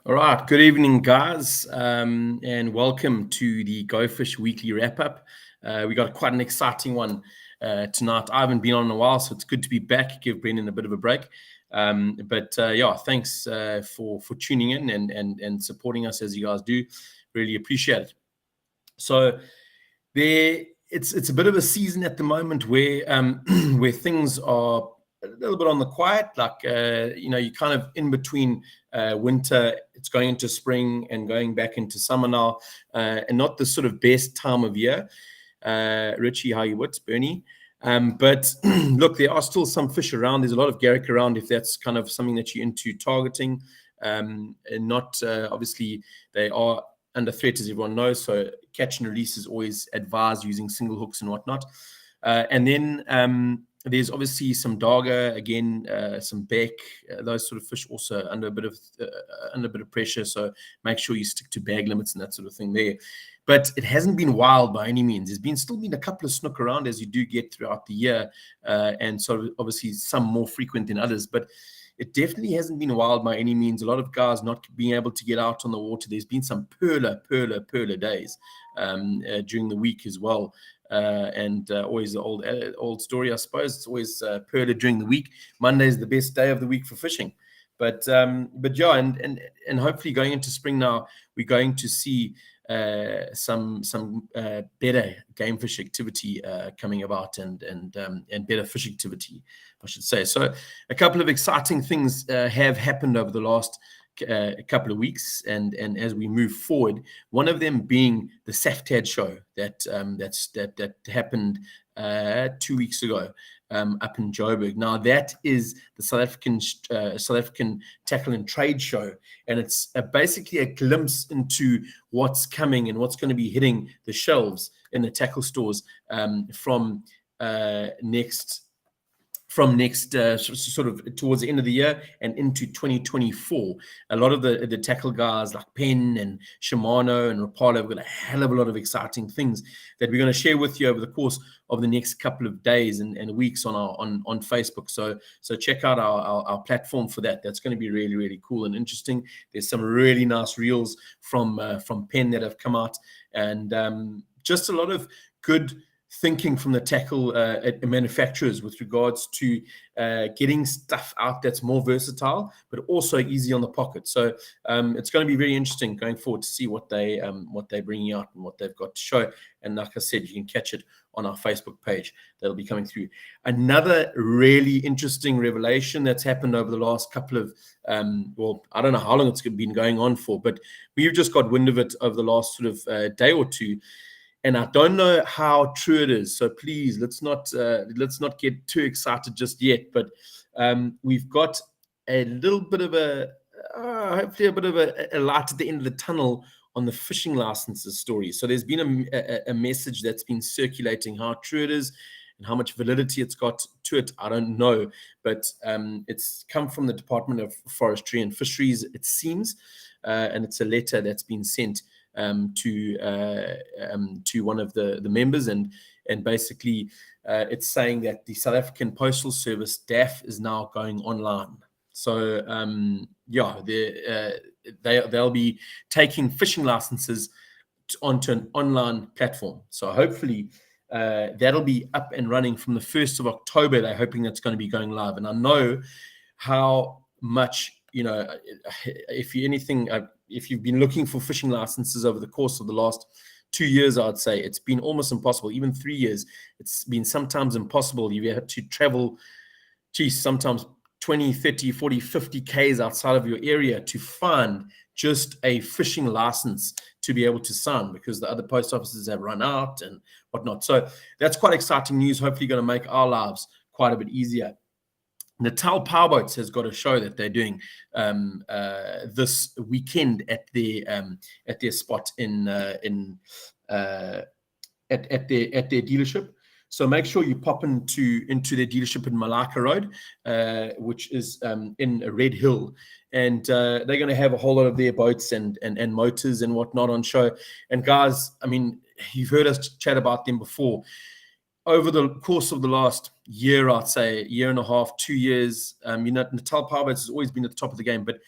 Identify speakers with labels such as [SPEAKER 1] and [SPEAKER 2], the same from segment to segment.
[SPEAKER 1] All right, good evening, guys, and welcome to the Go Fish Weekly Wrap-Up. We got quite an exciting one tonight. I haven't been on in a while, so it's good to be back, give Brendan a bit of a break. But thanks for tuning in and supporting us as you guys do. Really appreciate it. So it's a bit of a season at the moment where where things are a little bit on the quiet, like you're kind of in between winter, it's going into spring and going back into summer now, and not the sort of best time of year. Richie, how you wits, Bernie? But look, there are still some fish around. There's a lot of garrick around if that's kind of something that you're into targeting. And not obviously they are under threat, as everyone knows. So catch and release is always advised using single hooks and whatnot. And then there's obviously some darga, again, some beck, those sort of fish also under a bit of pressure. So make sure you stick to bag limits and that sort of thing there. But it hasn't been wild by any means. There's still been a couple of snook around, as you do get throughout the year, and so obviously some more frequent than others. But it definitely hasn't been wild by any means. A lot of guys not being able to get out on the water. There's been some perler days during the week as well. And always the old story, I suppose. It's always perler during the week. Monday is the best day of the week for fishing. But yeah, and hopefully going into spring now, we're going to see some better game fish activity coming about and better fish activity, I should say. So a couple of exciting things have happened over the last couple of weeks, and as we move forward, one of them being the Saftad show that happened 2 weeks ago up in Joburg. Now that is the South African Tackle and Trade Show, and it's basically a glimpse into what's coming and what's going to be hitting the shelves in the tackle stores from next sort of towards the end of the year and into 2024. A lot of the tackle guys like Penn and Shimano and Rapala have got a hell of a lot of exciting things that we're going to share with you over the course of the next couple of days and weeks on Facebook. So check out our platform for that. That's going to be really, really cool and interesting. There's some really nice reels from Penn that have come out, and just a lot of good thinking from the tackle manufacturers with regards to getting stuff out that's more versatile, but also easy on the pocket. So it's going to be very interesting going forward to see what they're bringing out and what they've got to show. And like I said, you can catch it on our Facebook page. That'll be coming through. Another really interesting revelation that's happened over the last couple of, I don't know how long it's been going on for, but we've just got wind of it over the last sort of day or two. And I don't know how true it is, so please let's not get too excited just yet. But we've got a little bit of hopefully a bit of a light at the end of the tunnel on the fishing licenses story. So there's been a message that's been circulating. How true it is and how much validity it's got to it, I don't know. But it's come from the Department of Forestry and Fisheries, it seems, and it's a letter that's been sent to one of the members, and basically it's saying that the South African Postal Service DAF is now going online. So they'll be taking fishing licenses onto an online platform. So hopefully that'll be up and running from the 1st of October. They're hoping that's going to be going live. And I know how much, if you've been looking for fishing licenses over the course of the last 2 years, I'd say it's been almost impossible. Even 3 years, it's been sometimes impossible. You have to travel, sometimes 20, 30, 40, 50 Ks outside of your area to find just a fishing license to be able to sign, because the other post offices have run out and whatnot. So that's quite exciting news. Hopefully going to make our lives quite a bit easier. Natal Powerboats has got a show that they're doing this weekend at their spot in at their dealership. So make sure you pop into their dealership in Malacca Road, which is in Red Hill, and they're going to have a whole lot of their boats and motors and whatnot on show. And guys, I mean, you've heard us chat about them before. Over the course of the last year, I'd say, year and a half, 2 years, Natal Powerboats has always been at the top of the game. But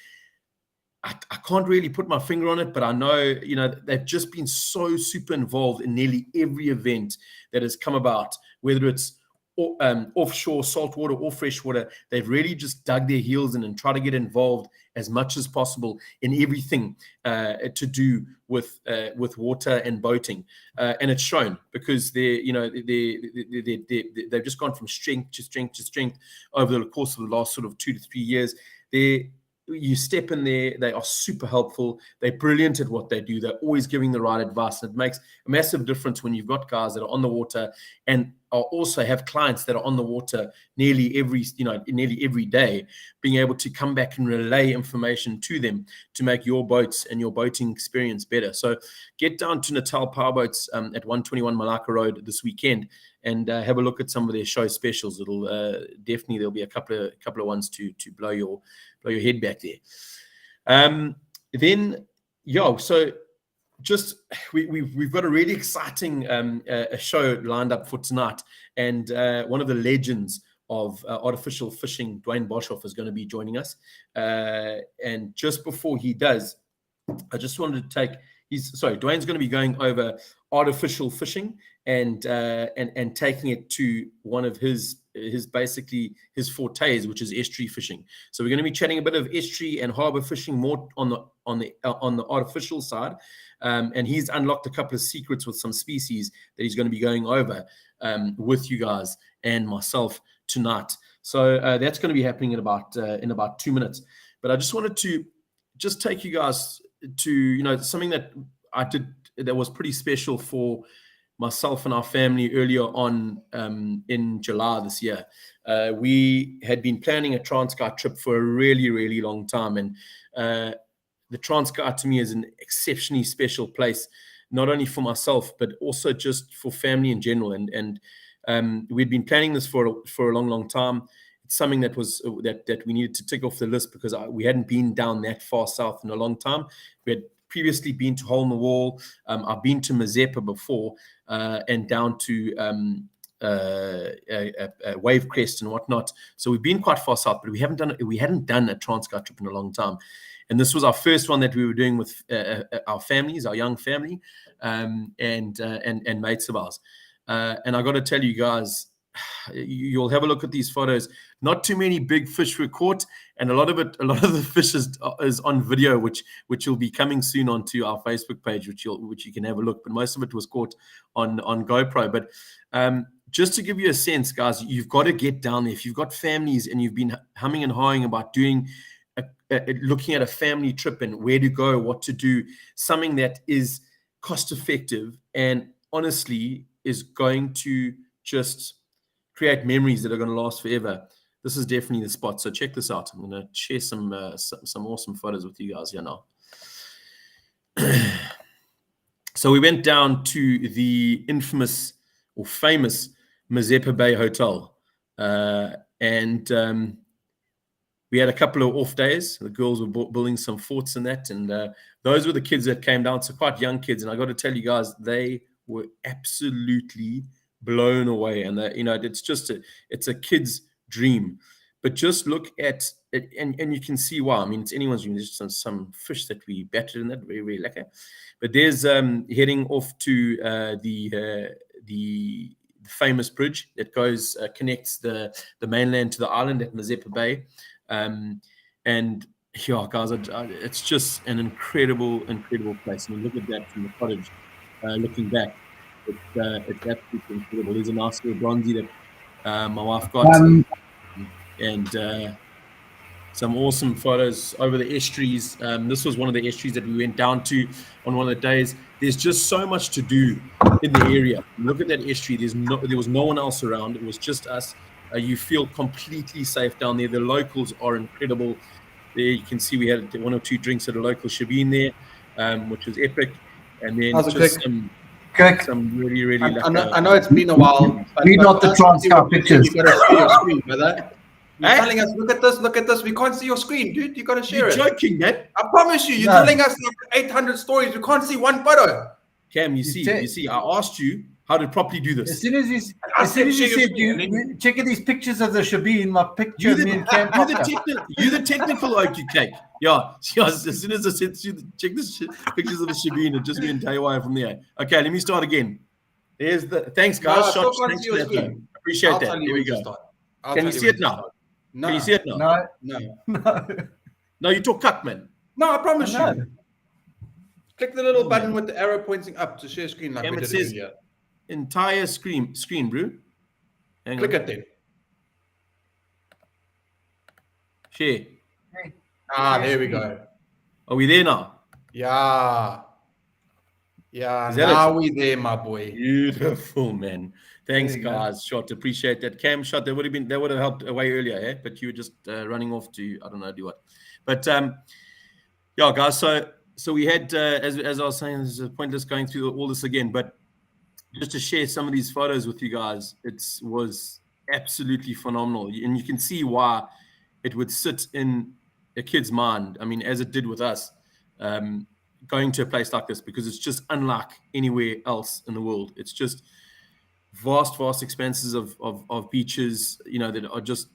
[SPEAKER 1] I can't really put my finger on it, but I know, you know, they've just been so super involved in nearly every event that has come about, whether it's offshore, saltwater or freshwater. They've really just dug their heels in and try to get involved as much as possible in everything to do with water and boating, and it's shown, because they've just gone from strength to strength to strength over the course of the last sort of 2 to 3 years. You step in there, they are super helpful. They're brilliant at what they do. They're always giving the right advice. And it makes a massive difference when you've got guys that are on the water and also have clients that are on the water nearly every day, being able to come back and relay information to them to make your boats and your boating experience better. So get down to Natal Powerboats at 121 Malacca Road this weekend and have a look at some of their show specials. It'll definitely, there'll be a couple of ones to blow your head back there. So just we've got a really exciting a show lined up for tonight, and one of the legends of artificial fishing, Dwayne is going to be joining us. And just before he does, I just wanted to take Dwayne's going to be going over artificial fishing and taking it to one of his basically his fortes, which is estuary fishing. So we're going to be chatting a bit of estuary and harbor fishing, more on the artificial side, and he's unlocked a couple of secrets with some species that he's going to be going over with you guys and myself tonight. So that's going to be happening in about 2 minutes. But I just wanted to just take you guys to something that I did that was pretty special for myself and our family earlier on in July this year. We had been planning a Transkei trip for a really, really long time. And the Transkei to me is an exceptionally special place, not only for myself, but also just for family in general. And we'd been planning this for a long, long time. It's something that was that we needed to tick off the list, because we hadn't been down that far south in a long time. We had previously been to Hole in the Wall. I've been to Mazeppa before, and down to Wave Crest and whatnot. So we've been quite far south, but we hadn't done a Transkei trip in a long time. And this was our first one that we were doing with our families, our young family, and mates of ours. And I got to tell you guys, you'll have a look at these photos. Not too many big fish were caught, and a lot of the fish is on video, which will be coming soon onto our Facebook page, which you can have a look. But most of it was caught on GoPro. But just to give you a sense, guys, you've got to get down there. If you've got families and you've been humming and hawing about doing looking at a family trip and where to go, what to do, something that is cost effective and honestly is going to just create memories that are going to last forever, this is definitely the spot. So check this out. I'm going to share some awesome photos with you guys here now. So we went down to the infamous or famous Mazeppa Bay Hotel, and we had a couple of off days. The girls were building some forts and that, and those were the kids that came down. So quite young kids, and I got to tell you guys, they were absolutely blown away. And it's a kid's dream. But just look at it, and you can see why. I mean, it's anyone's dream. There's some fish that we battered in that, very, very lekker. But there's heading off to the famous bridge that goes connects the mainland to the island at Mazeppa Bay. And yeah, guys, it's just an incredible place. I mean, look at that from the cottage, looking back. It's absolutely incredible. There's a nice little bronzy that my wife got, and some awesome photos over the estuaries. This was one of the estuaries that we went down to on one of the days. There's just so much to do in the area. Look at that estuary. There was no one else around. It was just us. You feel completely safe down there. The locals are incredible. There you can see we had 1 or 2 drinks at a local shebeen there, which was epic. And then just some really, really
[SPEAKER 2] I know it's been a while.
[SPEAKER 3] We got the Transkei pictures.
[SPEAKER 2] You got to share your screen, brother. You're telling us, look at this. We can't see your screen, dude. You got to share it.
[SPEAKER 1] You're joking, man.
[SPEAKER 2] I promise you're telling us like 800 stories. We can't see one photo.
[SPEAKER 1] Cam, you see, I asked you how to properly do this.
[SPEAKER 3] As soon as you said you check these pictures of the Shabin, my picture
[SPEAKER 1] You're
[SPEAKER 3] me and Cam popped up.
[SPEAKER 1] you're the technical oak, you cake. Yeah. As soon as I said, check this pictures of the Shabin, it just went haywire from there. Okay, let me start again. There's the thanks, guys.
[SPEAKER 2] No,
[SPEAKER 1] Thanks for that. Appreciate that. There we go. Can you see it now?
[SPEAKER 2] No.
[SPEAKER 1] Can you see it now?
[SPEAKER 2] No.
[SPEAKER 1] No, you talk cut, man.
[SPEAKER 2] No, I promise
[SPEAKER 3] I know.
[SPEAKER 2] you. Click the little button with the arrow pointing up to share screen like we did earlier.
[SPEAKER 1] Entire screen, bro.
[SPEAKER 2] Click it then.
[SPEAKER 1] Share.
[SPEAKER 2] There we go.
[SPEAKER 1] Are we there now?
[SPEAKER 2] Yeah. Now we there, my boy.
[SPEAKER 1] Beautiful, man. Thanks, guys. Shot, appreciate that. Cam shot. That would have helped away earlier, eh? But you were just running off to I don't know do what. But yeah, guys. So we had as I was saying, this is pointless going through all this again, but just to share some of these photos with you guys, it was absolutely phenomenal, and you can see why it would sit in a kid's mind. I mean, as it did with us, going to a place like this, because it's just unlike anywhere else in the world. It's just vast expanses of beaches, that are just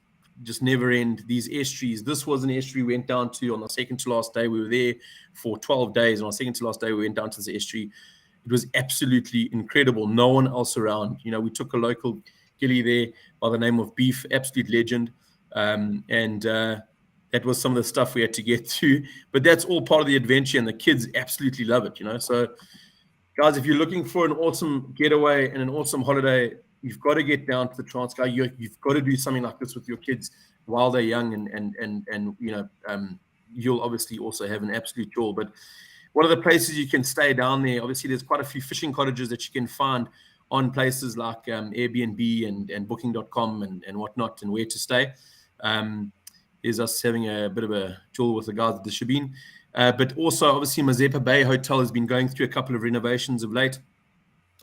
[SPEAKER 1] never end. These estuaries. This was an estuary we went down to on the second to last day. We were there for 12 days. On our second to last day, we went down to this estuary. It was absolutely incredible. No one else around. We took a local gilly there by the name of Beef, absolute legend. And that was some of the stuff we had to get to. But that's all part of the adventure, and the kids absolutely love it, So, guys, if you're looking for an awesome getaway and an awesome holiday, you've got to get down to the Transkei. You've got to do something like this with your kids while they're young, and you'll obviously also have an absolute joy. But one of the places you can stay down there, obviously, there's quite a few fishing cottages that you can find on places like Airbnb and Booking.com and whatnot, and where to stay. Is us having a bit of a jewel with the guys at the Shabin. But also, obviously, Mazeppa Bay Hotel has been going through a couple of renovations of late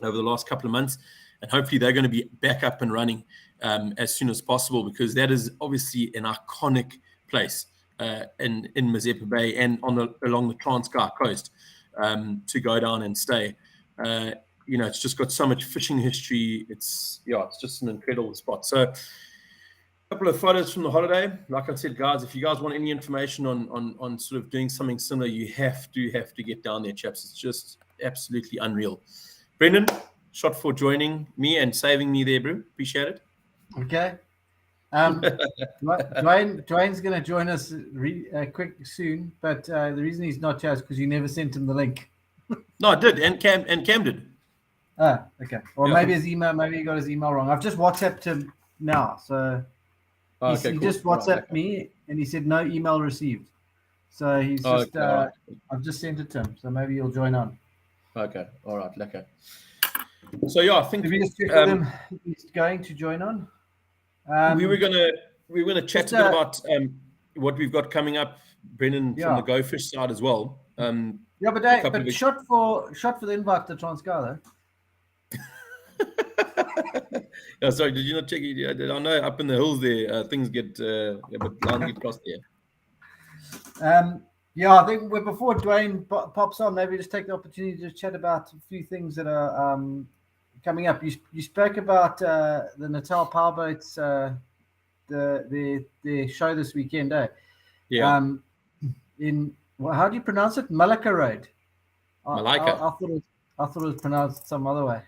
[SPEAKER 1] over the last couple of months. And hopefully they're going to be back up and running as soon as possible, because that is obviously an iconic place in Mazeppa Bay and along the Transkei coast to go down and stay. It's just got so much fishing history. It's just an incredible spot. So a couple of photos from the holiday. Like I said, guys, if you guys want any information on sort of doing something similar, you have to get down there, chaps. It's just absolutely unreal. Brendan, shot for joining me and saving me there, bro. Appreciate it.
[SPEAKER 3] Okay. Dwayne's going to join us quick soon, but the reason he's not here is because you never sent him the link.
[SPEAKER 1] No, I did, and Cam did.
[SPEAKER 3] Ah, okay. Or maybe his email. Maybe he got his email wrong. I've just WhatsApped him now, so he just WhatsApped me and he said no email received. So he's just. Right. I've just sent it to him, so maybe he'll join on.
[SPEAKER 1] Okay. All right. Okay. So I think
[SPEAKER 3] we just check with him. He's going to join on.
[SPEAKER 1] We were gonna chat a bit about what we've got coming up, Brendan, from the Go Fish side as well.
[SPEAKER 3] But shot for the invite to Transkei
[SPEAKER 1] though. Sorry, did you not check it? I know up in the hills there, things get a bit lines get crossed there.
[SPEAKER 3] I think before Dwayne pops on, maybe just take the opportunity to chat about a few things that are coming up. You spoke about the Natal Powerboats, the show this weekend, eh?
[SPEAKER 1] Yeah.
[SPEAKER 3] How do you pronounce it? Malacca Road.
[SPEAKER 1] Malacca.
[SPEAKER 3] I thought it was pronounced some other way.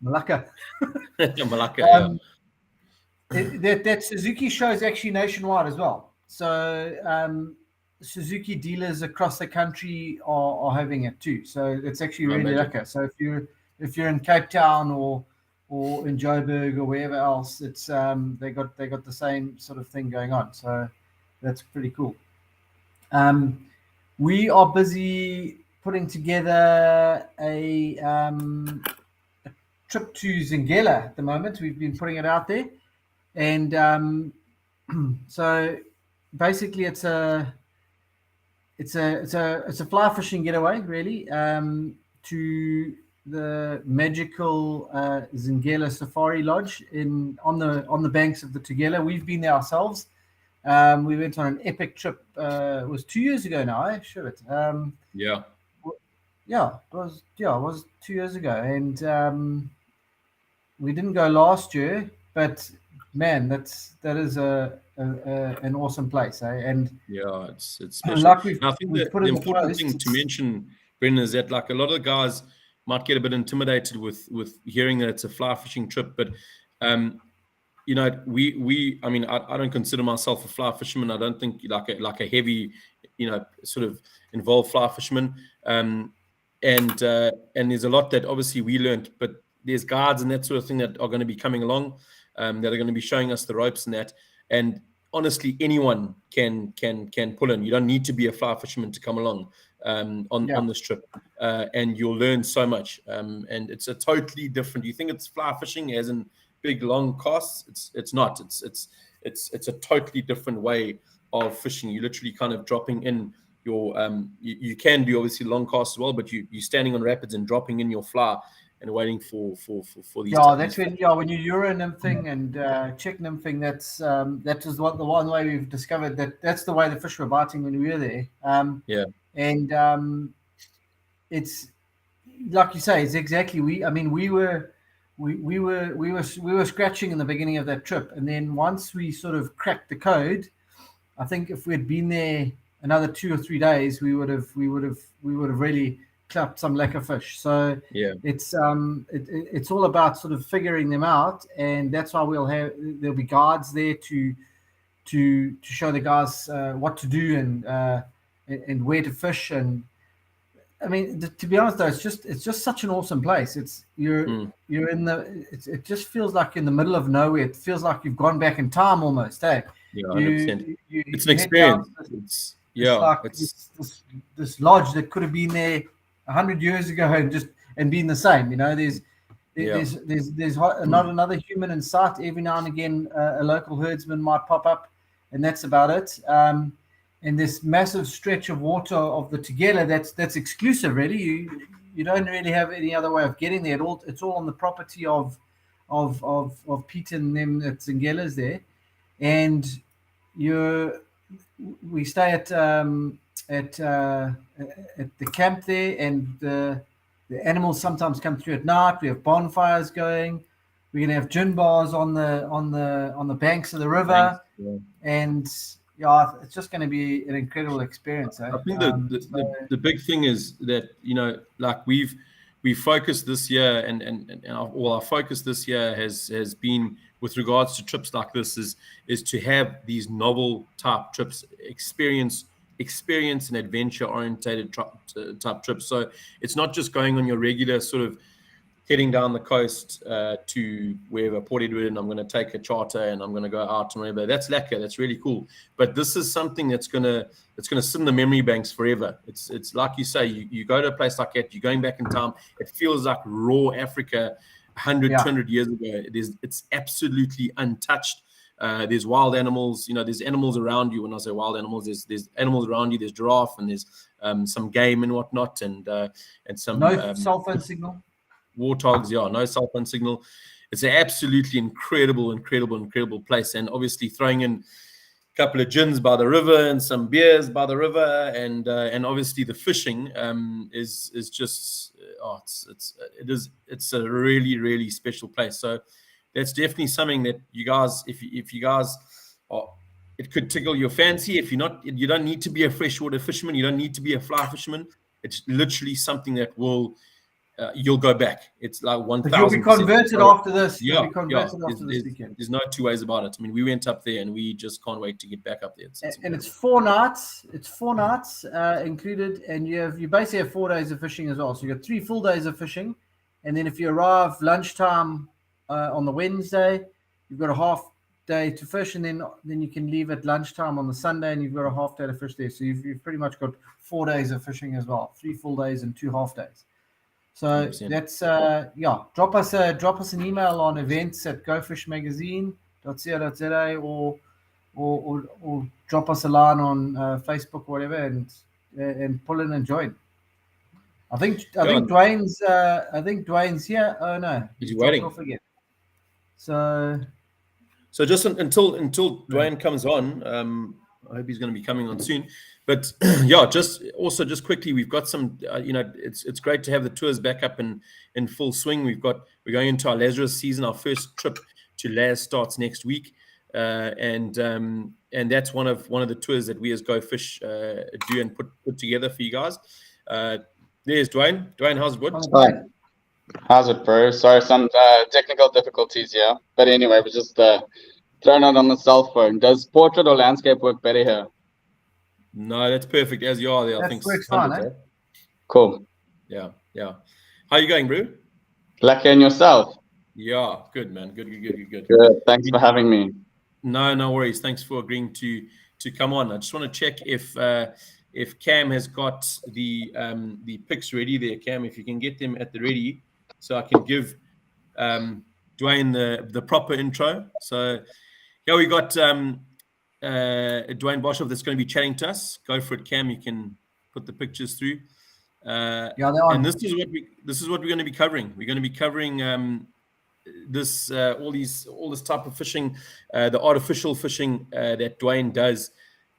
[SPEAKER 3] Malacca.
[SPEAKER 1] Malacca.
[SPEAKER 3] That Suzuki show is actually nationwide as well. So Suzuki dealers across the country are having it too. So it's actually really lekker. So if you're in Cape Town or in Joburg or wherever else, it's they got the same sort of thing going on. So that's pretty cool. We are busy putting together a trip to Zingella at the moment. We've been putting it out there, and so basically it's a fly fishing getaway, really, to the magical Zingella Safari Lodge on the banks of the Tugela. We've been there ourselves. We went on an epic trip. It was 2 years ago now, eh? Sure. Yeah, it was 2 years ago, and we didn't go last year, but man, that is an awesome place, eh? And
[SPEAKER 1] Yeah, it's special.
[SPEAKER 3] like
[SPEAKER 1] And I think
[SPEAKER 3] we've
[SPEAKER 1] that
[SPEAKER 3] put
[SPEAKER 1] the
[SPEAKER 3] in the
[SPEAKER 1] important
[SPEAKER 3] post,
[SPEAKER 1] thing to mention, Brendan, is that like a lot of the guys might get a bit intimidated with hearing that it's a fly fishing trip, but you know, I mean, I don't consider myself a fly fisherman. I don't think like a heavy, you know, sort of involved fly fisherman. And there's a lot that obviously we learned, but there's guards and that sort of thing that are going to be coming along, that are going to be showing us the ropes and that. And honestly, anyone can pull in. You don't need to be a fly fisherman to come along on this trip, and you'll learn so much. And it's a totally different. You think it's fly fishing as in big long casts? It's not. It's a totally different way of fishing. You're literally kind of dropping in your you can do obviously long casts as well, but you're standing on rapids and dropping in your fly and waiting for these.
[SPEAKER 3] That's when when you Euro nymphing and check nymphing. That is the one way we've discovered that's the way the fish were biting when we were there. And it's like you say, it's exactly we were scratching in the beginning of that trip, and then once we sort of cracked the code, I think if we had been there another 2 or 3 days, we would have really clapped some lekker fish. So it's all about sort of figuring them out, and that's why there'll be guards there to show the guys what to do and where to fish. And I mean, to be honest though, it's just such an awesome place. You're in it just feels like in the middle of nowhere. It feels like you've gone back in time almost. Hey,
[SPEAKER 1] yeah, 100%. It's an experience.
[SPEAKER 3] It's this lodge that could have been there 100 years ago and been the same. You know, there's not another human in sight. Every now and again, a local herdsman might pop up, and that's about it. And this massive stretch of water of the Zingella, that's exclusive, really. You don't really have any other way of getting there. It's all on the property of Peter and them at Zingella's there, and we stay at the camp there, and the animals sometimes come through at night. We have bonfires going. We're gonna have gin bars on the banks of the river, and it's just going to be an incredible experience. Eh?
[SPEAKER 1] I think the big thing is that, you know, like we focused this year, and our focus this year has been with regards to trips like this is to have these novel type trips, experience and adventure orientated type trips. So it's not just going on your regular sort of heading down the coast to wherever, Port Edward, and I'm going to take a charter and I'm going to go out and wherever. That's lekker. That's really cool. But this is something that's going to sit in the memory banks forever. It's like you say, you go to a place like that, you're going back in time. It feels like raw Africa 200 years ago. It's absolutely untouched. There's wild animals. You know, there's animals around you. When I say wild animals, there's animals around you. There's giraffe and there's some game and whatnot, and some
[SPEAKER 3] no cell phone signal.
[SPEAKER 1] Warthogs, no cell phone signal. It's an absolutely incredible place. And obviously throwing in a couple of gins by the river and some beers by the river, and obviously the fishing is just it's a really special place. So that's definitely something that you guys, if you guys are, it could tickle your fancy. If you're not, you don't need to be a freshwater fisherman. You don't need to be a fly fisherman. It's literally something that will. You'll go back. It's like 1,000%.
[SPEAKER 3] You'll be converted after this.
[SPEAKER 1] You'll be converted after this weekend. There's no two ways about it. I mean, we went up there and we just can't wait to get back up there.
[SPEAKER 3] It's 4 nights. It's 4 nights included, and you basically have 4 days of fishing as well. So you got 3 full days of fishing, and then if you arrive lunchtime on the Wednesday, you've got a half day to fish, and then you can leave at lunchtime on the Sunday, and you've got a half day to fish there. So you've pretty much got 4 days of fishing as well. 3 full days and 2 half days. So 100%. That's drop us an email on events@gofishmagazine.co.za or drop us a line on Facebook or whatever, and pull in and join. I think Dwayne's here. Oh no,
[SPEAKER 1] he's waiting
[SPEAKER 3] off again. So
[SPEAKER 1] just until Dwayne comes on, I hope he's going to be coming on soon. But yeah, just quickly, we've got some. It's great to have the tours back up in full swing. We're going into our Lazarus season. Our first trip to Laz starts next week, and that's one of the tours that we as Go Fish do and put together for you guys. There's Dwayne. Dwayne, how's it?
[SPEAKER 4] Hi. How's it, bro? Sorry, some technical difficulties here. But anyway, we're just throwing it on the cell phone. Does portrait or landscape work better here?
[SPEAKER 1] No, that's perfect as you are there. I think
[SPEAKER 3] works fine, eh?
[SPEAKER 4] Cool.
[SPEAKER 1] Yeah. How are you going, bro?
[SPEAKER 4] Lucky and yourself?
[SPEAKER 1] Yeah, good, man. Good.
[SPEAKER 4] Good. Thanks for having me.
[SPEAKER 1] No worries. Thanks for agreeing to come on. I just want to check if Cam has got the pics ready there. Cam, if you can get them at the ready, so I can give Dwayne the proper intro. So here we got Dwayne Boshoff that's going to be chatting to us. Go for it, Cam. You can put the pictures through.
[SPEAKER 3] Yeah, they're on.
[SPEAKER 1] And this is what we're going to be covering. We're going to be covering all this type of fishing, the artificial fishing that Dwayne does.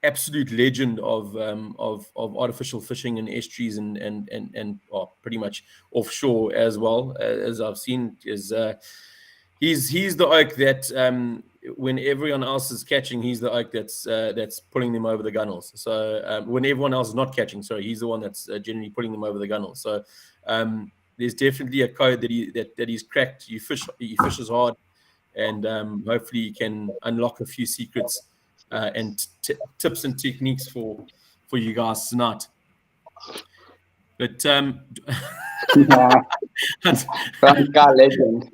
[SPEAKER 1] Absolute legend of artificial fishing in estuaries and pretty much offshore as well, as I've seen. He's the oak that when everyone else is catching, he's the oak that's pulling them over the gunnels. So when everyone else is not catching, sorry, he's the one that's generally pulling them over the gunnels. So there's definitely a code that he's cracked. He fishes hard, and hopefully he can unlock a few secrets and tips and techniques for you guys tonight. But
[SPEAKER 4] guy legend.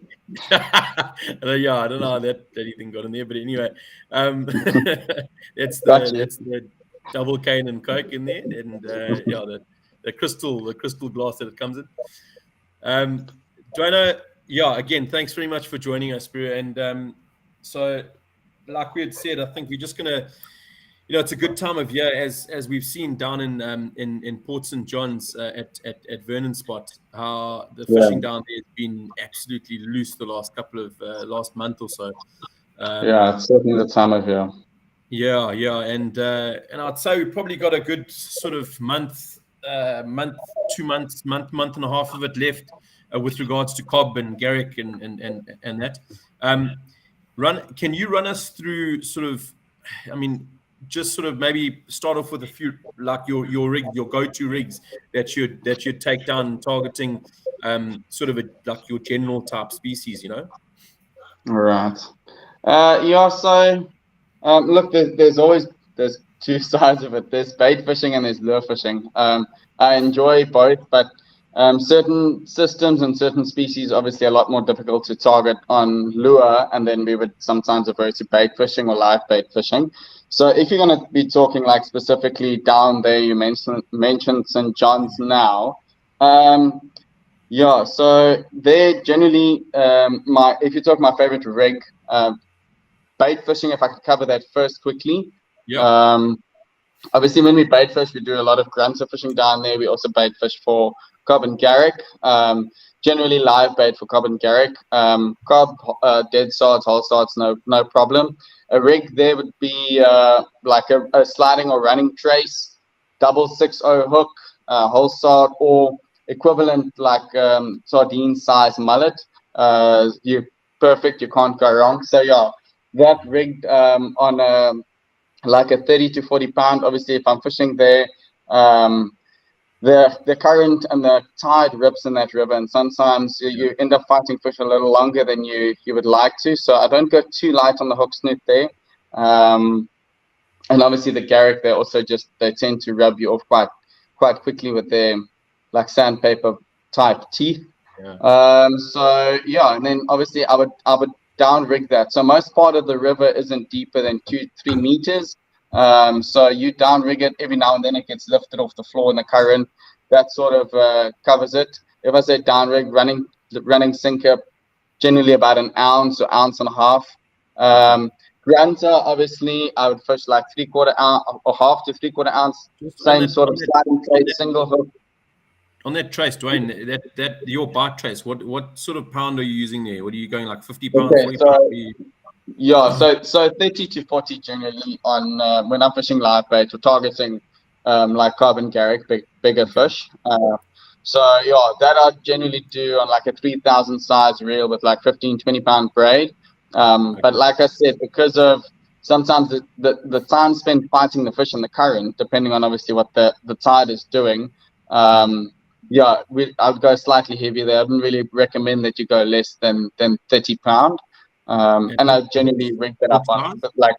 [SPEAKER 1] Yeah, I don't know how that anything got in there, but anyway, that's the double cane and Coke in there, and the crystal glass that it comes in. Dwayne, again, thanks very much for joining us, bro. And so, like we had said, I think we're just gonna, it's a good time of year as we've seen down in Port St. John's at Vernon Spot, how the fishing down there has been absolutely loose the last couple of last month or so.
[SPEAKER 4] It's certainly the time of year.
[SPEAKER 1] Yeah, and I'd say we probably got a good sort of month, 2 months, month and a half of it left with regards to Cobb and Garrick and that. Can you run us through sort of, just sort of maybe start off with a few, like your go-to rigs that you take down targeting sort of like your general type species,
[SPEAKER 4] Right. So look, there's two sides of it. There's bait fishing and there's lure fishing. I enjoy both, but certain systems and certain species obviously a lot more difficult to target on lure, and then we would sometimes revert to bait fishing or live bait fishing. So if you're going to be talking like specifically down there, you mentioned St. John's now. So they generally, if you talk my favorite rig, bait fishing, if I could cover that first quickly.
[SPEAKER 1] Yeah.
[SPEAKER 4] Obviously, when we bait fish, we do a lot of grunter fishing down there. We also bait fish for Cobb and Garrick. Generally live bait for Cobb and Garrick. Cobb, dead starts, whole starts, no problem. A rig there would be like a sliding or running trace, double 6-0 hook, whole start, or equivalent like sardine size mullet. You're perfect, you can't go wrong. So that rigged on like a 30 to 40 pound. Obviously, if I'm fishing there, the current and the tide rips in that river, and sometimes you end up fighting fish a little longer than you would like to. So I don't go too light on the hook snoot there. And obviously the Garrick, they tend to rub you off quite quickly with their like sandpaper type teeth. And then obviously I would down rig that. So most part of the river isn't deeper than 2-3 meters. So you down rig it, every now and then it gets lifted off the floor in the current. That sort of covers it. If I say down rig, running sinker, generally about an ounce or ounce and a half. Grunter, obviously, I would fish like 3/4 ounce or half to 3/4 ounce. Same sort of sliding trace, single hook.
[SPEAKER 1] On that trace, Dwayne, that your bite trace, what sort of pound are you using there? What are you going like 50 pounds, 40 pounds?
[SPEAKER 4] Yeah, so 30 to 40 generally on when I'm fishing live bait or targeting like carp and garrick, bigger fish. So yeah, that I generally do on like a 3,000 size reel with like 15, 20 pound braid. But like I said, because of sometimes the time spent fighting the fish in the current, depending on obviously what the tide is doing, yeah, I'd go slightly heavier there. I wouldn't really recommend that you go less than 30 pound. And I generally rig that up on like,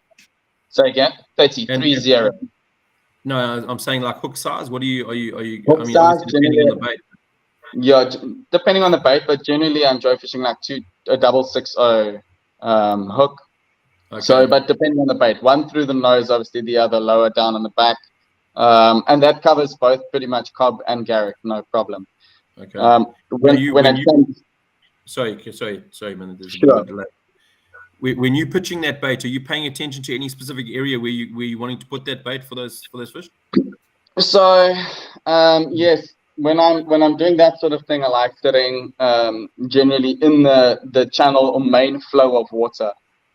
[SPEAKER 4] say again, 30.
[SPEAKER 1] No, I'm saying like hook size. What are you?
[SPEAKER 4] Hook
[SPEAKER 1] I mean,
[SPEAKER 4] size,
[SPEAKER 1] obviously depending on the bait.
[SPEAKER 4] Yeah, depending on the bait, but generally I enjoy fishing like a 660 hook. So, but depending on the bait, one through the nose, obviously the other lower down on the back, and that covers both pretty much cob and garrick, no problem.
[SPEAKER 1] Okay. Sorry, man. There's a bit of a delay. When you're pitching that bait, are you paying attention to any specific area where you wanting to put that bait for those fish?
[SPEAKER 4] So, yes, when I'm doing that sort of thing, I like sitting generally in the channel or main flow of water.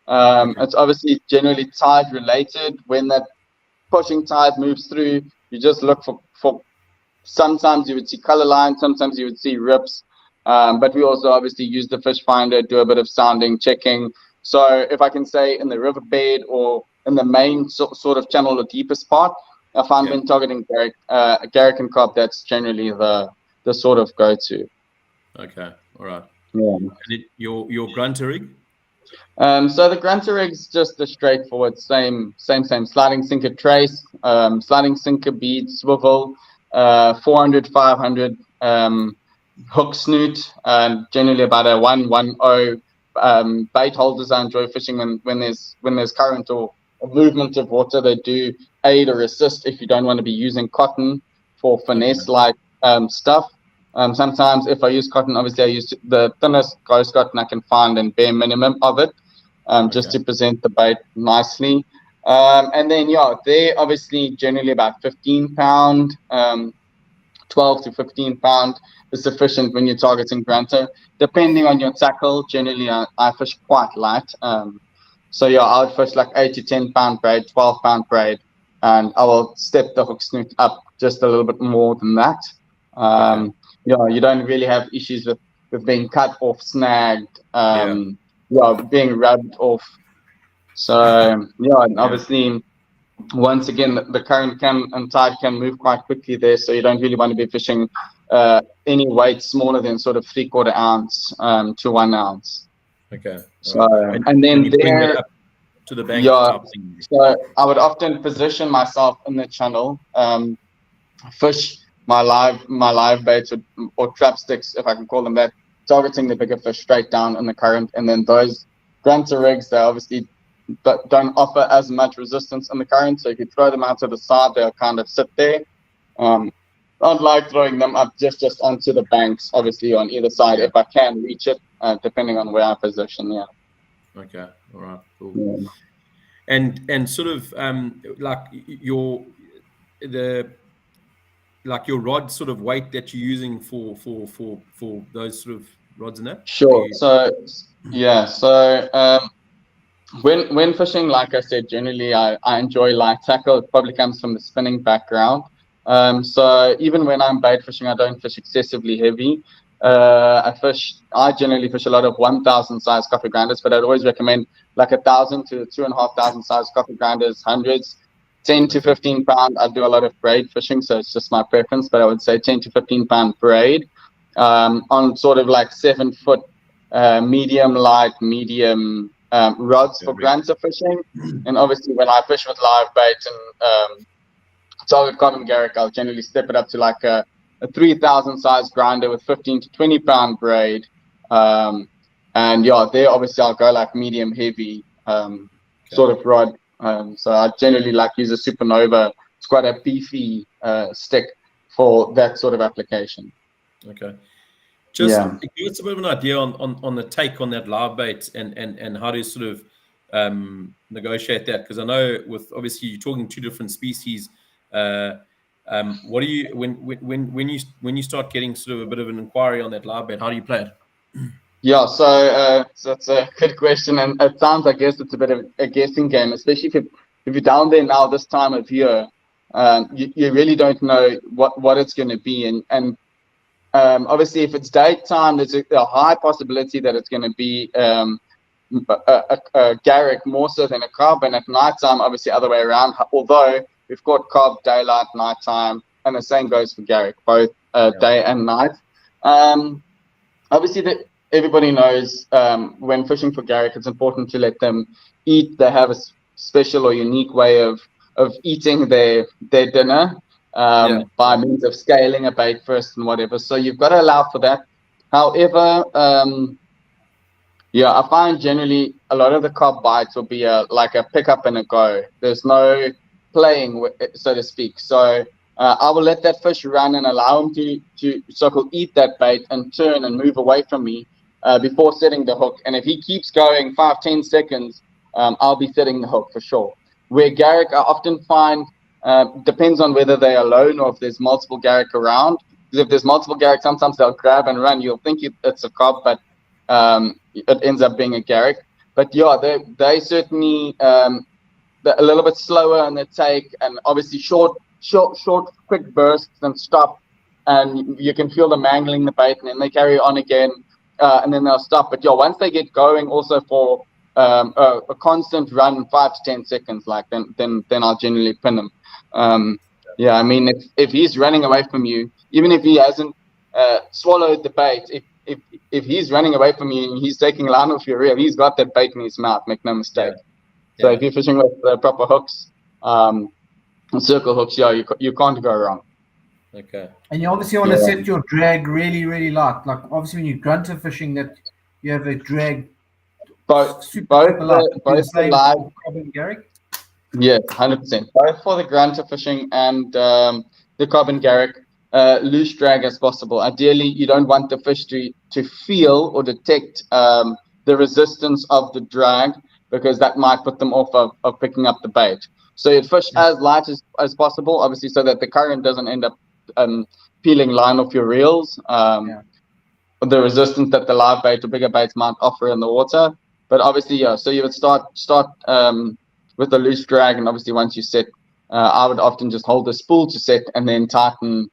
[SPEAKER 4] It's obviously generally tide related. When that pushing tide moves through, you just look for sometimes you would see color lines, sometimes you would see rips. But we also obviously use the fish finder, do a bit of sounding, checking. So if I can say in the riverbed or in the main sort of channel or deepest part, if I'm been targeting garrick and carp, that's generally the sort of go-to.
[SPEAKER 1] Okay, all right.
[SPEAKER 4] Yeah.
[SPEAKER 1] And your grunter rig?
[SPEAKER 4] So the grunter rig's just a straightforward same sliding sinker trace, sliding sinker bead swivel, 400, 500 hook snoot, generally about a 110 bait holders. I enjoy fishing when there's current or movement of water. They do aid or assist if you don't want to be using cotton for finesse like stuff. Sometimes if I use cotton, obviously I use the thinnest ghost cotton I can find and bare minimum of it, just to present the bait nicely. And then they're obviously generally about 15 pound, 12 to 15 pound is sufficient when you're targeting grunter. Depending on your tackle, generally I fish quite light. So I would fish like 8 to 10 pound braid, 12 pound braid, and I will step the hook snoot up just a little bit more than that. You don't really have issues with being cut off, snagged, being rubbed off. So and obviously once again the current and tide can move quite quickly there, so you don't really want to be fishing any weight smaller than sort of 3/4 ounce to 1 ounce. So and then there
[SPEAKER 1] to the bank type thing.
[SPEAKER 4] So I would often position myself in the channel, fish my live baits or trap sticks, if I can call them that, targeting the bigger fish straight down in the current, and then those grunter rigs, they obviously don't offer as much resistance in the current, so if you throw them out to the side, they'll kind of sit there. I'd like throwing them up just onto the banks, obviously on either side, if I can reach it, depending on where I position.
[SPEAKER 1] Okay, all right, cool. And sort of like your rod sort of weight that you're using for those sort of rods and that?
[SPEAKER 4] Sure. So when fishing, like I said, generally I enjoy light tackle. It probably comes from the spinning background. So even when I'm bait fishing, I don't fish excessively heavy. I generally fish a lot of 1,000 size coffee grinders, but I'd always recommend like 1,000 to 2,500 size coffee grinders, hundreds, 10 to 15 pound. I do a lot of braid fishing, so it's just my preference, but I would say 10 to 15 pound braid on sort of like 7 foot medium rods for grunter fishing. And obviously when I fish with live bait and target carp and garrick, I'll generally step it up to like a 3,000 size grinder with 15 to 20 pound braid. And there obviously I'll go like medium heavy sort of rod. So I generally like use a Supernova. It's quite a beefy stick for that sort of application.
[SPEAKER 1] Okay. Just give us a bit of an idea on the take on that live bait and how to sort of negotiate that, because I know with obviously you're talking two different species. What do you when you start getting sort of a bit of an inquiry on that live bait? How do you play it?
[SPEAKER 4] Yeah, so it's a good question, and it sounds, I guess, it's a bit of a guessing game, especially if you're down there now this time of year. You really don't know what it's going to be, and obviously, if it's daytime, there's a high possibility that it's going to be a garrick more so than a cob, and at nighttime, obviously, other way around. Although we've got cob daylight, nighttime, and the same goes for garrick, both day and night. Obviously, everybody knows when fishing for garrick, it's important to let them eat. They have a special or unique way of eating their dinner by means of scaling a bait first and whatever. So you've got to allow for that. However, I find generally a lot of the cob bites will be like a pick up and a go. There's no playing, so to speak. So I will let that fish run and allow him to so-called eat that bait and turn and move away from me before setting the hook. And if he keeps going 5-10 seconds, I'll be setting the hook for sure. Where garrick, I often find, depends on whether they're alone or if there's multiple garrick around. Because if there's multiple garrick, sometimes they'll grab and run. You'll think it's a cob, but it ends up being a garrick. But yeah, they certainly they're a little bit slower in their take, and obviously short, quick bursts and stop, and you can feel them mangling the bait, and then they carry on again, and then they'll stop. But yeah, once they get going, also for a constant run, 5 to 10 seconds, like then I'll generally pin him. I mean, if he's running away from you, even if he hasn't swallowed the bait, if he's running away from you and he's taking line off your reel, he's got that bait in his mouth. Make no mistake. So if you're fishing with the proper hooks, circle hooks, you can't go wrong.
[SPEAKER 1] Okay.
[SPEAKER 3] And you obviously want to set your drag really, really light. Like obviously when you grunter fishing, that you have a drag.
[SPEAKER 4] Both the live
[SPEAKER 3] cob and garrick.
[SPEAKER 4] Yeah, 100%. Both for the grunter fishing and the cob and garrick, loose drag as possible. Ideally, you don't want the fish to feel or detect the resistance of the drag, because that might put them off of picking up the bait. So you fish as light as possible, obviously, so that the current doesn't end up peeling line off your reels. The resistance that the live bait or bigger baits might offer in the water. But obviously, so you would start with a loose drag, and obviously once you set, I would often just hold the spool to set and then tighten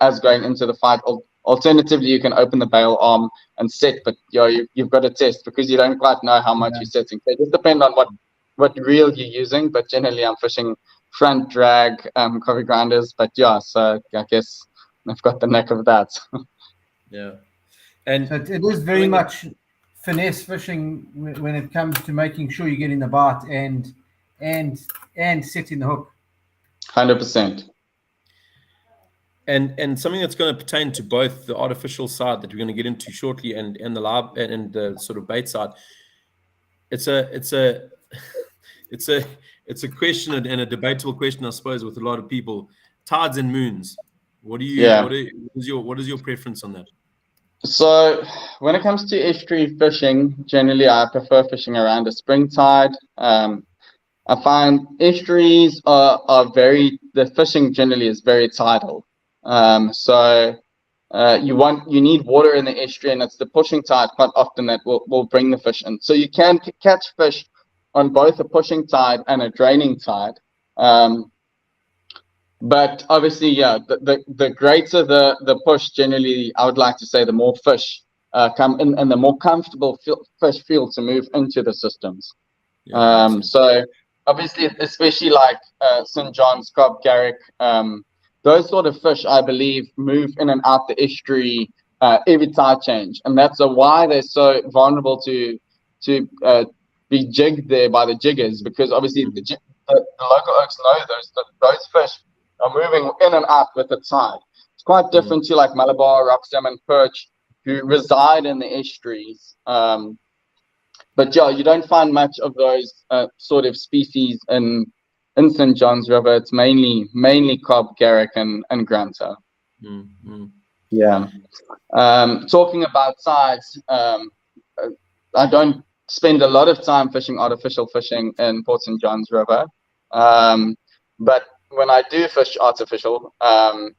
[SPEAKER 4] as going into the fight. Alternatively, you can open the bail arm and set, but you've got to test, because you don't quite know how much you're setting. So it just depends on what reel you're using, but generally I'm fishing front drag coffee grinders. But so I guess I've got the neck of that.
[SPEAKER 1] And
[SPEAKER 3] so it is very much finesse fishing when it comes to making sure you're getting the bite and setting the hook.
[SPEAKER 4] 100%.
[SPEAKER 1] And something that's going to pertain to both the artificial side that we're going to get into shortly and the live and the sort of bait side. It's a question and a debatable question, I suppose, with a lot of people. Tides and moons. What is your preference on that?
[SPEAKER 4] So when it comes to estuary fishing, generally I prefer fishing around a spring tide. I find estuaries the fishing generally is very tidal. So you need water in the estuary, and it's the pushing tide quite often that will bring the fish in. So you can catch fish on both a pushing tide and a draining tide. But obviously, the greater the push, generally, I would like to say the more fish come in, and the more comfortable fish feel to move into the systems. So obviously, especially like St. John's, cob, garrick, those sort of fish, I believe, move in and out the estuary every tide change, and that's why they're so vulnerable to be jigged there by the jiggers, because obviously the local oaks know those fish are moving in and out with the tide. It's quite different to like Malabar, rock salmon, perch, who reside in the estuaries. But you don't find much of those sort of species in St. John's River. It's mainly cob, garrick, and grunter. Talking about tides, I don't spend a lot of time fishing artificial fishing in Port St. John's River, but when I do fish artificial,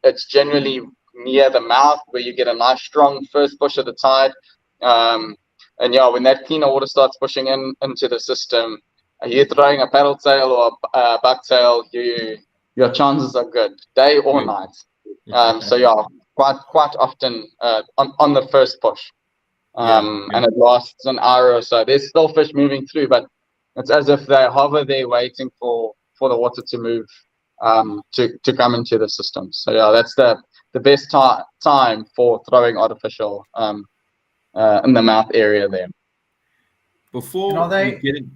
[SPEAKER 4] it's generally near the mouth, where you get a nice strong first push of the tide, And yeah, when that cleaner water starts pushing into the system, you're throwing a paddle tail or a bucktail, your chances are good, day or night. So yeah, quite often on the first push. And it lasts an hour or so. There's still fish moving through, but it's as if they hover there waiting for the water to move to come into the system. So yeah, that's the best time for throwing artificial in the mouth area there.
[SPEAKER 1] Before
[SPEAKER 3] are they,
[SPEAKER 1] we get in,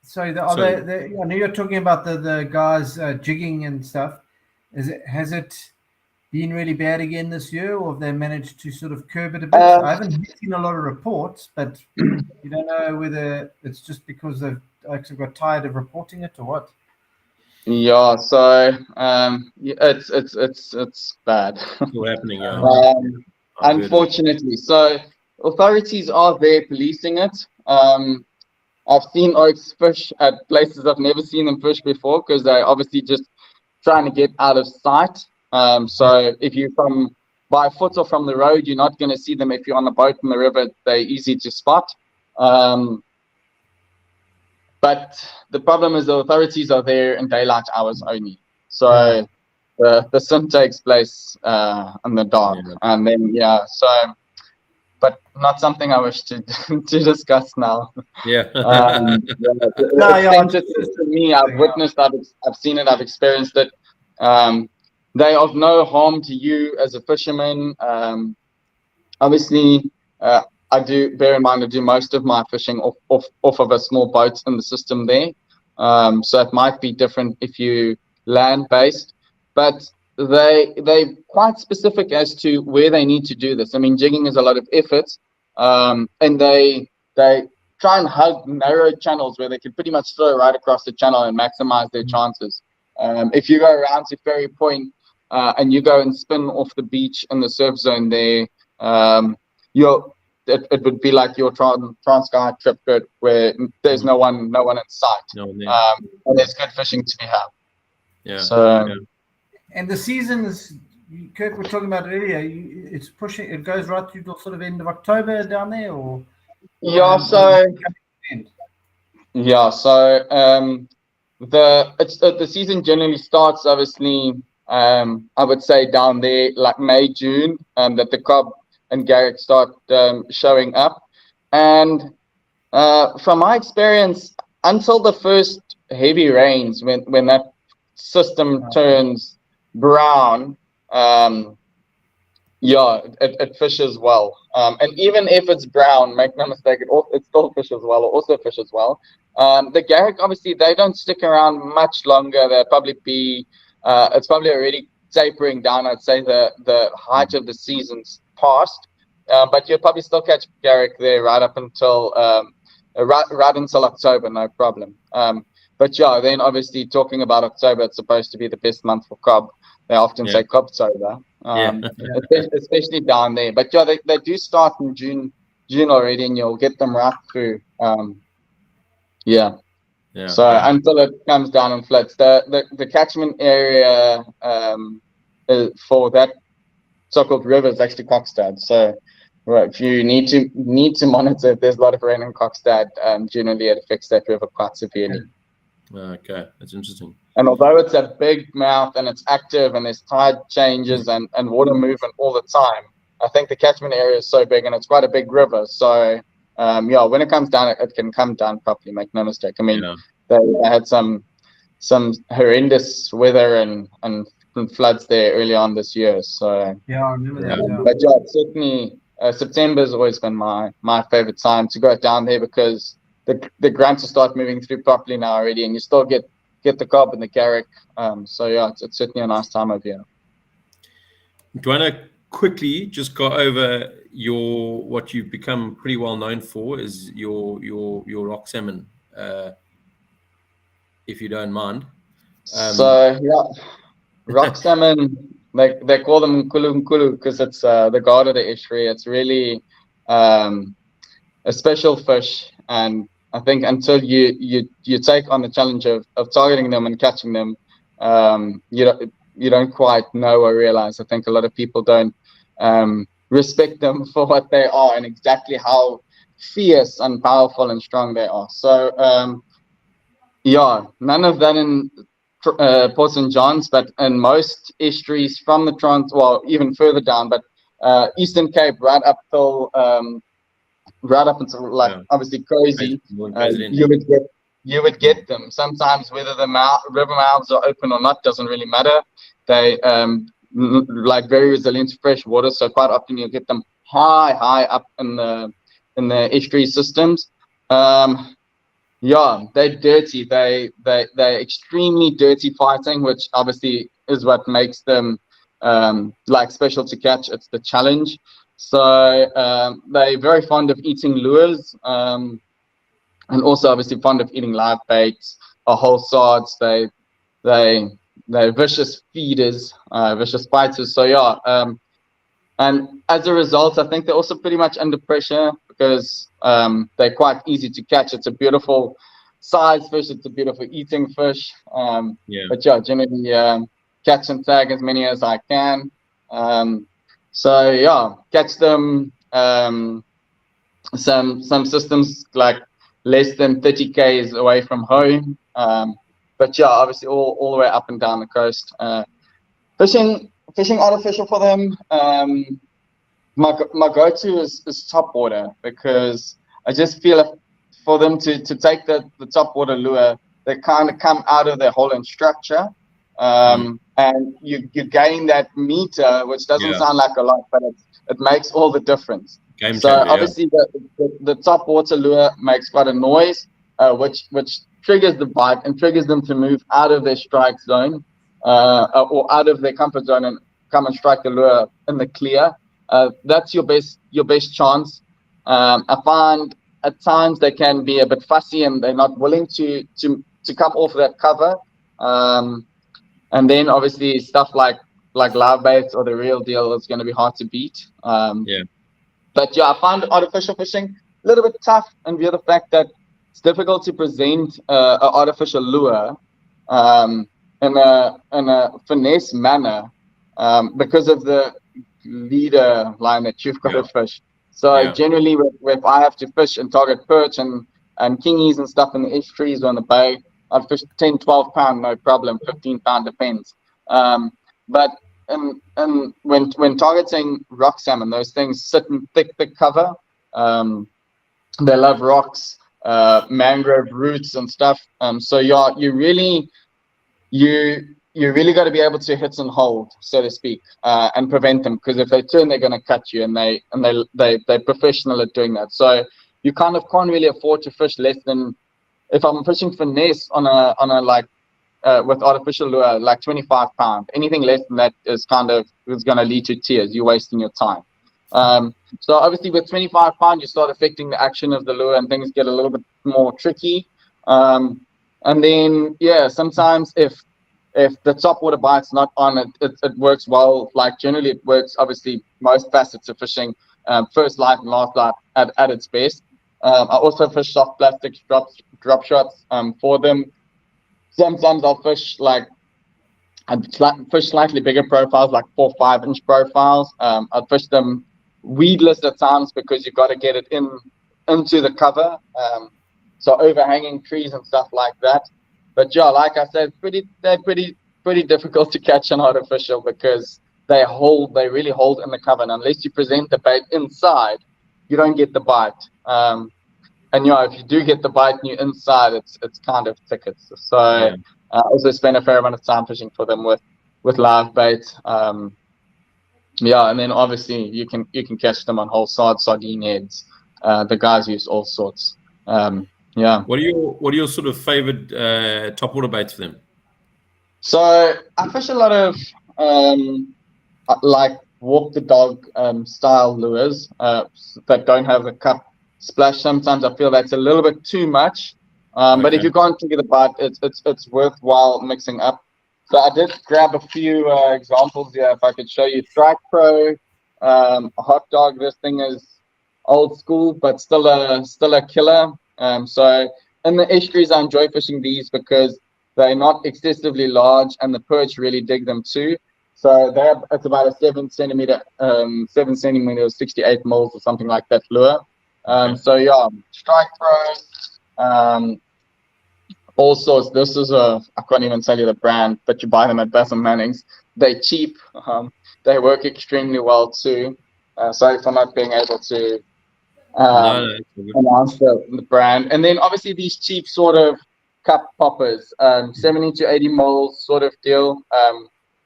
[SPEAKER 3] sorry, I know you're talking about the guys jigging and stuff. Has it been really bad again this year, or have they managed to sort of curb it a bit? I haven't seen a lot of reports, but you don't know whether it's just because they've actually got tired of reporting it or what.
[SPEAKER 4] Yeah, so it's bad.
[SPEAKER 1] still happening,
[SPEAKER 4] Unfortunately, so authorities are there policing it. I've seen oaks fish at places I've never seen them fish before because they're obviously just trying to get out of sight. So if you're from by foot or from the road, you're not going to see them. If you're on a boat in the river, they're easy to spot. But the problem is the authorities are there in daylight hours only. So the sim takes place in the dark. And then, but not something I wish to discuss now. Just to me, I've witnessed, I've seen it, I've experienced it. They are of no harm to you as a fisherman. Obviously, I do bear in mind I do most of my fishing off of a small boat in the system there. So it might be different if you land based, but they quite specific as to where they need to do this. I mean, jigging is a lot of effort, and they try and hug narrow channels where they can pretty much throw right across the channel and maximize their chances. If you go around to Ferry Point and you go and spin off the beach in the surf zone there, it would be like your Transkei trip good, where there's no one in sight, and there's good fishing to be had.
[SPEAKER 3] And the season is, Kirk, we're talking about it earlier. It's pushing. It goes right through the sort of end of October down there, or the season generally starts obviously. I would say down there like May, June, that the cob and garrick start showing up, and from my experience, until the first heavy rains, when that system turns brown, it fishes well, and even if it's brown, make no mistake, it still fishes well, or also fishes well. The garrick, obviously, they don't stick around much longer. They'll probably be it's probably already tapering down. I'd say the height of the season's past, but you'll probably still catch garrick there right up until right until October, no problem. But yeah, then obviously talking about October, it's supposed to be the best month for cob. They often say Cobtober, especially down there. But yeah, they do start in June already, and you'll get them right through. So until it comes down and floods, the catchment area for that so-called river is actually Kokstad. So if you need to monitor if there's a lot of rain in Kokstad, generally it affects that river quite severely.
[SPEAKER 1] Okay, that's interesting.
[SPEAKER 4] And although it's a big mouth and it's active and there's tide changes and water movement all the time, I think the catchment area is so big and it's quite a big river. So when it comes down, it can come down properly. Make no mistake. I mean, they had some horrendous weather and floods there early on this year. So
[SPEAKER 3] I remember that.
[SPEAKER 4] But yeah, certainly September has always been my favorite time to go down there because the grunts will start moving through properly now already, and you still get the cob and the garrick. So yeah, it's certainly a nice time of year.
[SPEAKER 1] Do you want to quickly just go over what you've become pretty well known for is your rock salmon, if you don't mind?
[SPEAKER 4] Rock salmon, they call them nkulu because it's the god of the estuary. It's really a special fish, and I think until you take on the challenge of targeting them and catching them, you don't quite know or realize. I think a lot of people don't respect them for what they are and exactly how fierce and powerful and strong they are. So yeah, none of that in Port St. John's, but in most estuaries from the well, even further down, but Eastern Cape, right up till right up until like obviously Cozy, you would get them. Sometimes whether the river mouths are open or not doesn't really matter. They like very resilient to fresh water, so quite often you'll get them high up in the estuary systems. Yeah, they're dirty. They're extremely dirty fighting, which obviously is what makes them like special to catch. It's the challenge. So they're very fond of eating lures, and also obviously fond of eating live baits or whole sods. They're vicious feeders, vicious biters. So yeah, and as a result, I think they're also pretty much under pressure because they're quite easy to catch. It's a beautiful size fish. It's a beautiful eating fish. But yeah, generally catch and tag as many as I can. So yeah, catch them. Some systems like less than 30 k's away from home. But yeah, obviously all the way up and down the coast. Fishing artificial for them. My go-to is top water, because I just feel for them to take the top water lure, they kind of come out of their hole and structure, and you gain that meter, which doesn't sound like a lot, but it makes all the difference. Obviously the top water lure makes quite a noise, which triggers the bite and triggers them to move out of their strike zone, or out of their comfort zone and come and strike the lure in the clear. That's your best chance. I find at times they can be a bit fussy and they're not willing to come off that cover. And then obviously stuff like live baits or the real deal is going to be hard to beat. But yeah, I find artificial fishing a little bit tough, and via the fact that it's difficult to present an artificial lure in a finesse manner, because of the leader line that you've got to fish. So generally, if I have to fish and target perch and kingies and stuff in the estuaries or in the bay, I'd fish 10, 12 pound, no problem. 15 pound depends. But when targeting rock salmon, those things sit in thick cover. They love rocks, mangrove roots and stuff. So yeah, you really got to be able to hit and hold, so to speak, and prevent them, because if they turn, they're going to cut you, and they're professional at doing that. So you kind of can't really afford to fish less than, if I'm fishing finesse on a like with artificial lure, like 25 pound. Anything less than that is going to lead to tears. You're wasting your time. So obviously with 25 pound, you start affecting the action of the lure, and things get a little bit more tricky. And then sometimes if the top water bite's not on, it works well. Like generally it works, obviously most facets of fishing, first light and last light at its best. I also fish soft plastic drop shots for them. Sometimes I'll fish slightly bigger profiles, like 4 or 5 inch profiles. I'd fish them weedless at times, because you've got to get it into the cover, so overhanging trees and stuff like that. But yeah, like I said, they're pretty difficult to catch on artificial, because they really hold in the cover, and unless you present the bait inside, you don't get the bite. And if you do get the bite and you're inside, it's kind of tickets. So I also spend a fair amount of time fishing for them with live bait. And then obviously you can catch them on whole sardine heads. The guys use all sorts. What are
[SPEAKER 1] your sort of favorite top water baits for them?
[SPEAKER 4] So I fish a lot of like walk the dog style lures that don't have a cup splash. Sometimes I feel that's a little bit too much. But if you can't trigger the bite, it's worthwhile mixing up. So I did grab a few examples here. If I could show you, Strike Pro, Hot Dog. This thing is old school, but still a killer. So in the estuaries, I enjoy fishing these because they're not excessively large, and the perch really dig them too. So it's about a 7 centimeter, 68 mils or something like that lure. So yeah, strike throws, all sorts. This is I can't even tell you the brand, but you buy them at Bass and Manning's. They're cheap. They work extremely well too. Sorry for not being able to announce the brand. And then obviously these cheap sort of cup poppers, 70 to 80 mils sort of deal,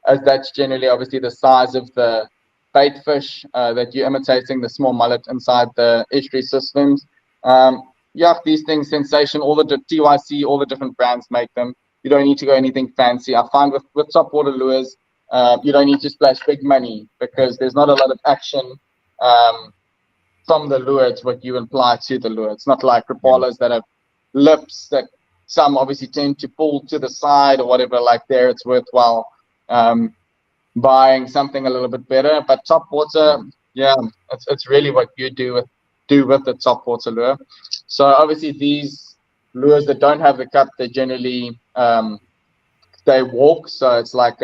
[SPEAKER 4] as that's generally obviously the size of the bait fish that you're imitating, the small mullet inside the estuary systems. Yeah, these things sensation. All the TYC, all the different brands make them. You don't need to go anything fancy. I find with topwater lures, you don't need to splash big money because there's not a lot of action from the lure. It's what you apply to the lure. It's not like Rapalas that have lips that some obviously tend to pull to the side or whatever. Like there, it's worthwhile buying something a little bit better. But topwater, yeah, it's really what you do with the topwater lure. So obviously these lures that don't have the cup, they generally they walk. So it's like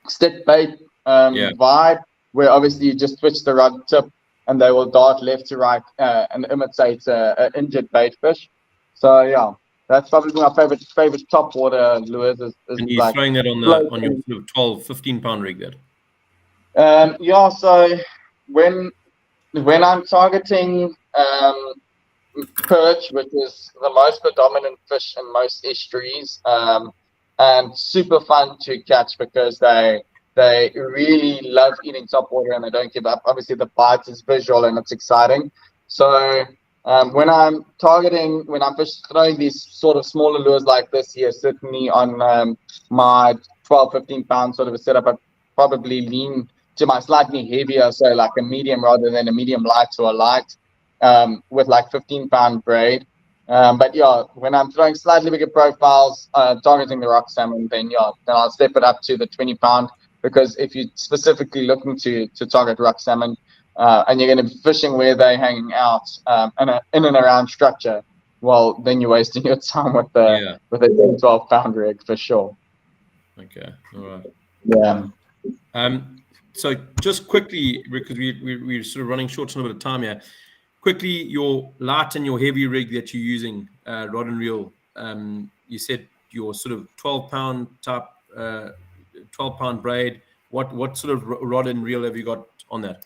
[SPEAKER 4] stick bait vibe, where obviously you just switch the rod tip and they will dart left to right and imitate an injured bait fish. So yeah, that's probably my favorite topwater lures. Is
[SPEAKER 1] and you're
[SPEAKER 4] like
[SPEAKER 1] throwing that on your 12, 15-pound rig there?
[SPEAKER 4] Yeah, so when I'm targeting perch, which is the most predominant fish in most estuaries, and super fun to catch because they really love eating topwater and they don't give up. Obviously, the bite is visual and it's exciting. So when I'm throwing these sort of smaller lures like this here, certainly on my 12, 15 pound sort of a setup, I probably lean to my slightly heavier, so like a medium rather than a medium light or a light, with like 15-pound braid. But yeah, when I'm throwing slightly bigger profiles, targeting the rock salmon, then I'll step it up to the 20-pound, because if you're specifically looking to target rock salmon, and you're going to be fishing where they're hanging out, in and around structure, well, then you're wasting your time with a 12-pound rig for sure.
[SPEAKER 1] Okay, all right.
[SPEAKER 4] Yeah.
[SPEAKER 1] So just quickly, because we're sort of running short on a bit of time here. Quickly, your light and your heavy rig that you're using, rod and reel. You said your sort of 12-pound type, 12-pound braid. What sort of rod and reel have you got on that?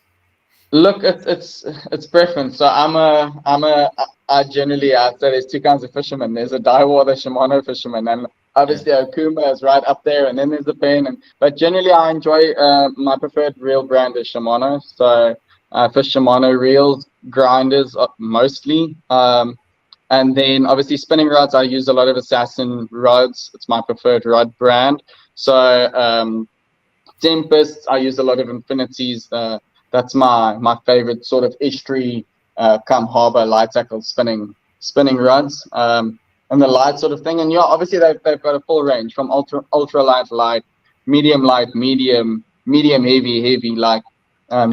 [SPEAKER 4] Look, it's preference. So I'd say there's two kinds of fishermen. There's a Daiwater Shimano fisherman, and obviously Okuma is right up there, and then there's the Pen. But generally, I enjoy my preferred reel brand is Shimano. So fish Shimano reels, grinders mostly, and then obviously spinning rods. I use a lot of Assassin rods. It's my preferred rod brand. So Tempests, I use a lot of Infinities. That's my favorite sort of estuary come harbor light tackle spinning rods, and the light sort of thing. And obviously they've got a full range from ultra light, medium light, medium heavy light.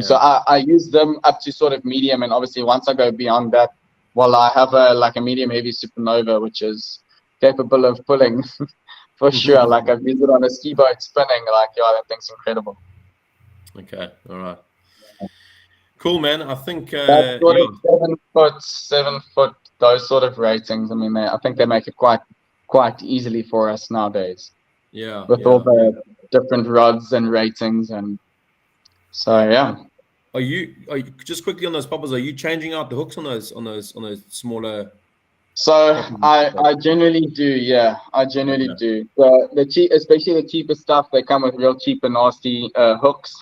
[SPEAKER 4] So I use them up to sort of medium, and obviously once I go beyond that, well, I have a medium heavy Supernova, which is capable of pulling for sure. Like I've used it on a ski boat spinning. Like that thing's incredible.
[SPEAKER 1] Okay, all right. Cool, man. I think
[SPEAKER 4] that sort of 7 foot, those sort of ratings. I mean, I think they make it quite easily for us nowadays.
[SPEAKER 1] Yeah.
[SPEAKER 4] With all the different rods and ratings, and so yeah.
[SPEAKER 1] Are you just quickly on those poppers? Are you changing out the hooks on those smaller?
[SPEAKER 4] So I generally do. Yeah, I generally do. The cheap, especially the cheaper stuff, they come with real cheap and nasty hooks.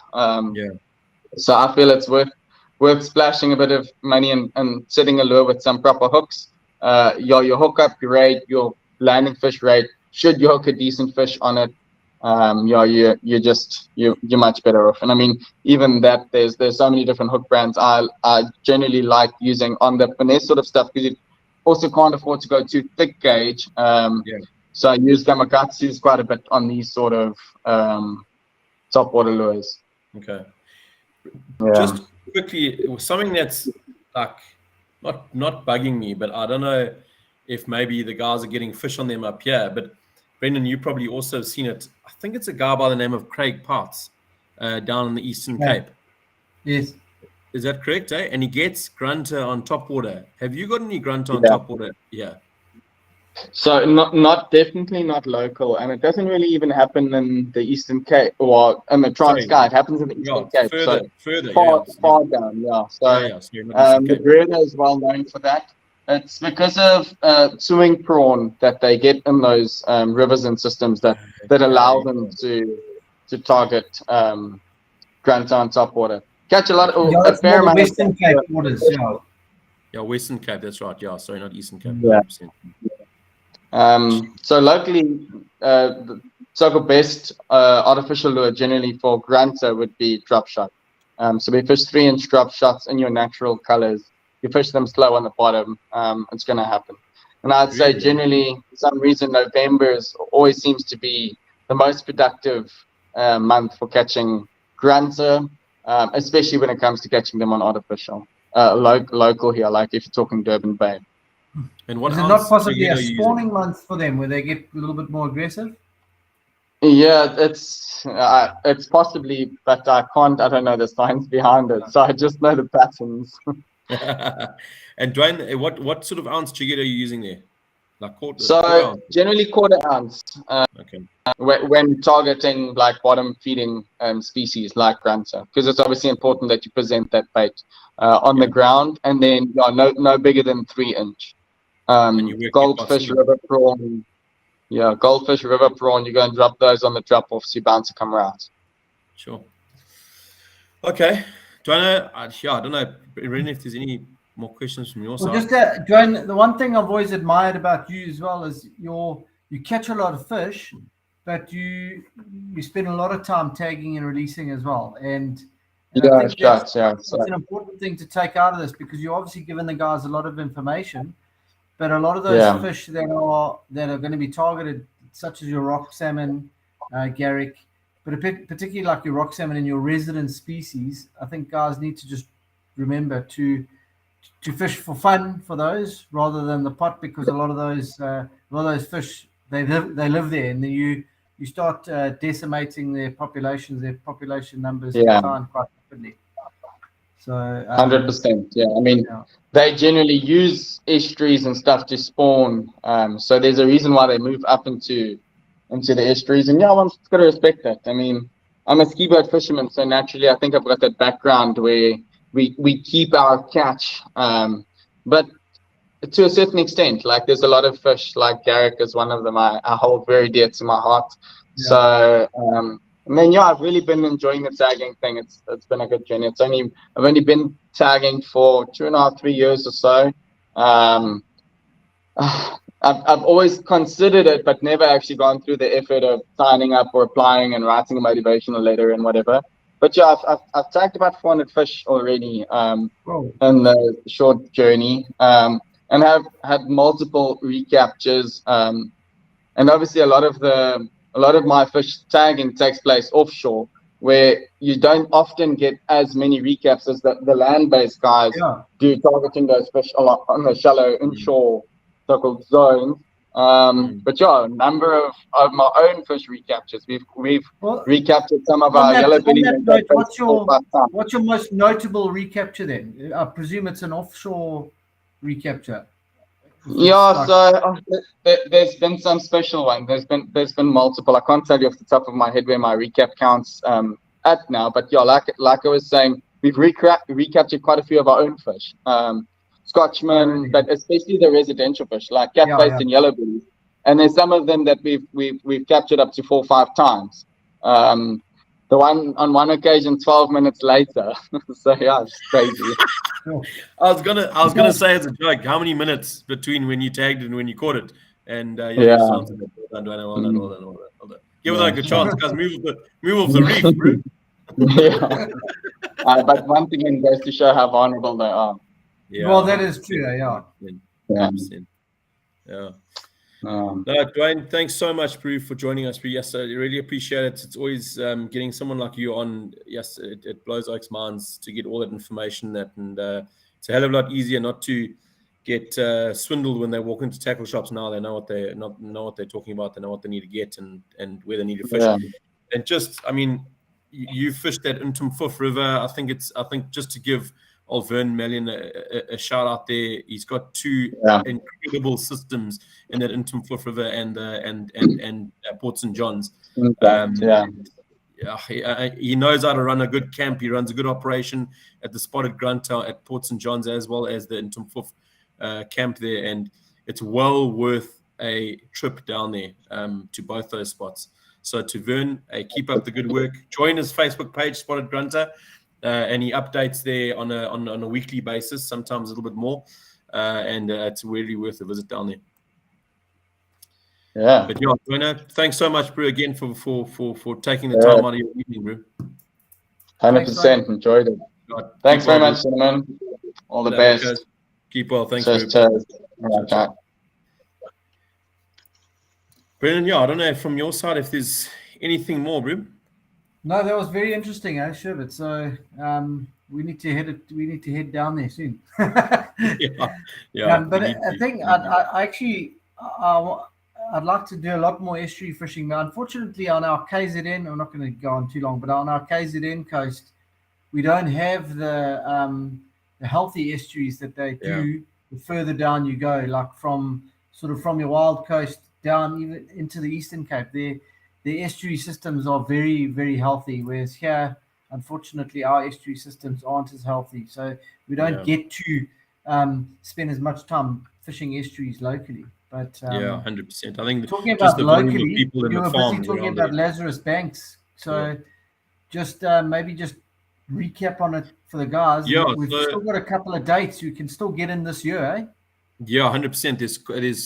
[SPEAKER 4] So I feel it's worth splashing a bit of money and setting a lure with some proper hooks. Your hookup rate, your landing fish rate, should you hook a decent fish on it, you're much better off. And I mean, even that, there's so many different hook brands. I generally like using on the finesse sort of stuff, because you also can't afford to go too thick gauge. So I use Gamakatsus quite a bit on these sort of topwater lures.
[SPEAKER 1] Okay.
[SPEAKER 4] Yeah.
[SPEAKER 1] Just quickly, something that's like not bugging me, but I don't know if maybe the guys are getting fish on them up here, but Brendan, you probably also have seen it. I think it's a guy by the name of Craig Parts down in the Eastern Cape.
[SPEAKER 3] Yes.
[SPEAKER 1] Is that correct, eh? And he gets grunter on top water. Have you got any grunter on top water? Yeah.
[SPEAKER 4] So definitely not local, and it doesn't really even happen in the Eastern Cape or in the Transkei. It happens in the Eastern Cape,
[SPEAKER 1] further,
[SPEAKER 4] far down. Yeah. So the Breda is well known for that. It's because of swimming prawn that they get in those rivers and systems that allow them to target grunter on top water. Catch a lot of a fair amount of
[SPEAKER 3] Western Cape waters. Yeah.
[SPEAKER 1] Yeah, Western Cape. That's right. Yeah, sorry, not Eastern Cape.
[SPEAKER 4] Yeah.
[SPEAKER 1] 100%.
[SPEAKER 4] So locally, the so-called best artificial lure generally for grunter would be drop shot. So we fish 3-inch drop shots in your natural colors. You fish them slow on the bottom, it's going to happen. And I'd say generally, for some reason, November always seems to be the most productive month for catching grunter, especially when it comes to catching them on artificial. Local here, like if you're talking Durban Bay.
[SPEAKER 1] And what
[SPEAKER 3] is it not possibly a spawning month for them where they get a little bit more aggressive?
[SPEAKER 4] Yeah, it's possibly, but I don't know the science behind it, so I just know the patterns.
[SPEAKER 1] And Dwayne, what sort of ounce jigget are you using there? Like quarter ounce?
[SPEAKER 4] Generally quarter ounce.
[SPEAKER 1] Okay.
[SPEAKER 4] When targeting like bottom feeding species like grunter, because it's obviously important that you present that bait on the ground, and then no bigger than 3-inch. Goldfish, river prawn. Yeah, goldfish, river prawn. You go and drop those on the drop off, so you're bound to come around.
[SPEAKER 1] Sure. Okay. Dwayne, I don't know, Brendan, if there's any more questions from your side.
[SPEAKER 3] Just Dwayne, the one thing I've always admired about you as well is you catch a lot of fish, but you spend a lot of time tagging and releasing as well. And I think that's an important thing to take out of this, because you're obviously giving the guys a lot of information, but a lot of those fish that are going to be targeted, such as your rock salmon, Garrick, but particularly like your rock salmon and your resident species, I think guys need to just remember to fish for fun for those rather than the pot, because a lot of those fish they live there, and then you start decimating their population numbers decline quite rapidly. So
[SPEAKER 4] 100%. Yeah, I mean, they generally use estuaries and stuff to spawn. So there's a reason why they move up into the estuaries, and one's got to respect that. I mean, I'm a ski boat fisherman, so naturally I think I've got that background where we keep our catch, but to a certain extent, like there's a lot of fish, like Garrick is one of them I hold very dear to my heart. So and then I've really been enjoying the tagging thing. It's been a good journey. I've only been tagging for 2.5-3 years or so. I've always considered it, but never actually gone through the effort of signing up or applying and writing a motivational letter and whatever. But I've tagged about 400 fish already in the short journey, and have had multiple recaptures. And obviously a lot of my fish tagging takes place offshore, where you don't often get as many recaps as the land-based guys do, targeting those fish a lot on the shallow inshore so-called zones. But a number of my own fish recaptures. We've recaptured some of our yellow bellies.
[SPEAKER 3] What's your most notable recapture then? I presume it's an offshore recapture.
[SPEAKER 4] So there's been some special ones. There's been multiple. I can't tell you off the top of my head where my recap counts at now, but like I was saying, we've recaptured quite a few of our own fish, Scotchman, but especially the residential fish like catfish and yellow bellies. And there's some of them that we've captured up to 4 or 5 times. The one on one occasion 12 minutes later. So it's crazy.
[SPEAKER 1] I was gonna say as a joke, how many minutes between when you tagged and when you caught it? And well done. Give it a chance, guys. Move off the reef, bro.
[SPEAKER 4] But once again, goes to show how vulnerable they are.
[SPEAKER 3] Yeah, well, that is true.
[SPEAKER 1] No, Dwayne, thanks so much, Brew, for joining us. Yes, I really appreciate it. It's always getting someone like you on. Yes, it blows Oak's minds to get all that information. And it's a hell of a lot easier not to get swindled when they walk into tackle shops. Now they know what they're talking about. They know what they need to get and where they need to fish.
[SPEAKER 4] Yeah.
[SPEAKER 1] And just, I mean, you fished that Intumfoof River. I think just to give old Vern Melion a shout out there. He's got two incredible systems in that Intumfoof River and Port St. John's. He knows how to run a good camp. He runs a good operation at the Spotted Grunter at Port St. John's as well as the Intumfoof camp there, and it's well worth a trip down there to both those spots. So to Vern, keep up the good work. Join his Facebook page, Spotted Grunter, and he updates there on a weekly basis, sometimes a little bit more, and it's really worth a visit down there.
[SPEAKER 4] Yeah.
[SPEAKER 1] But yeah, Dwayne, thanks so much, bro, again for taking the time out of your evening, bro.
[SPEAKER 4] 100% enjoyed it. Thanks very much, Cinnamon. All the best.
[SPEAKER 1] Guys. Keep well. Thanks,
[SPEAKER 4] cheers. Right.
[SPEAKER 1] Brendan, yeah, I don't know from your side if there's anything more, bro.
[SPEAKER 3] No, that was very interesting, Sherbet. So we need to head down there soon.
[SPEAKER 1] yeah.
[SPEAKER 3] But I think I'd like to do a lot more estuary fishing. Now, unfortunately, on our KZN, I'm not going to go on too long, but on our KZN coast, we don't have the healthy estuaries that they do the further down you go, like from your wild coast down even into the Eastern Cape. The estuary systems are very, very healthy, whereas here, unfortunately, our estuary systems aren't as healthy. So we don't get to spend as much time fishing estuaries locally. But
[SPEAKER 1] 100%. I think
[SPEAKER 3] talking about locally,
[SPEAKER 1] people in
[SPEAKER 3] you
[SPEAKER 1] the
[SPEAKER 3] were
[SPEAKER 1] farm
[SPEAKER 3] busy talking about Lazarus Banks. So maybe just recap on it for the guys. We've still got a couple of dates you can still get in this year, eh?
[SPEAKER 1] Yeah, 100%. There's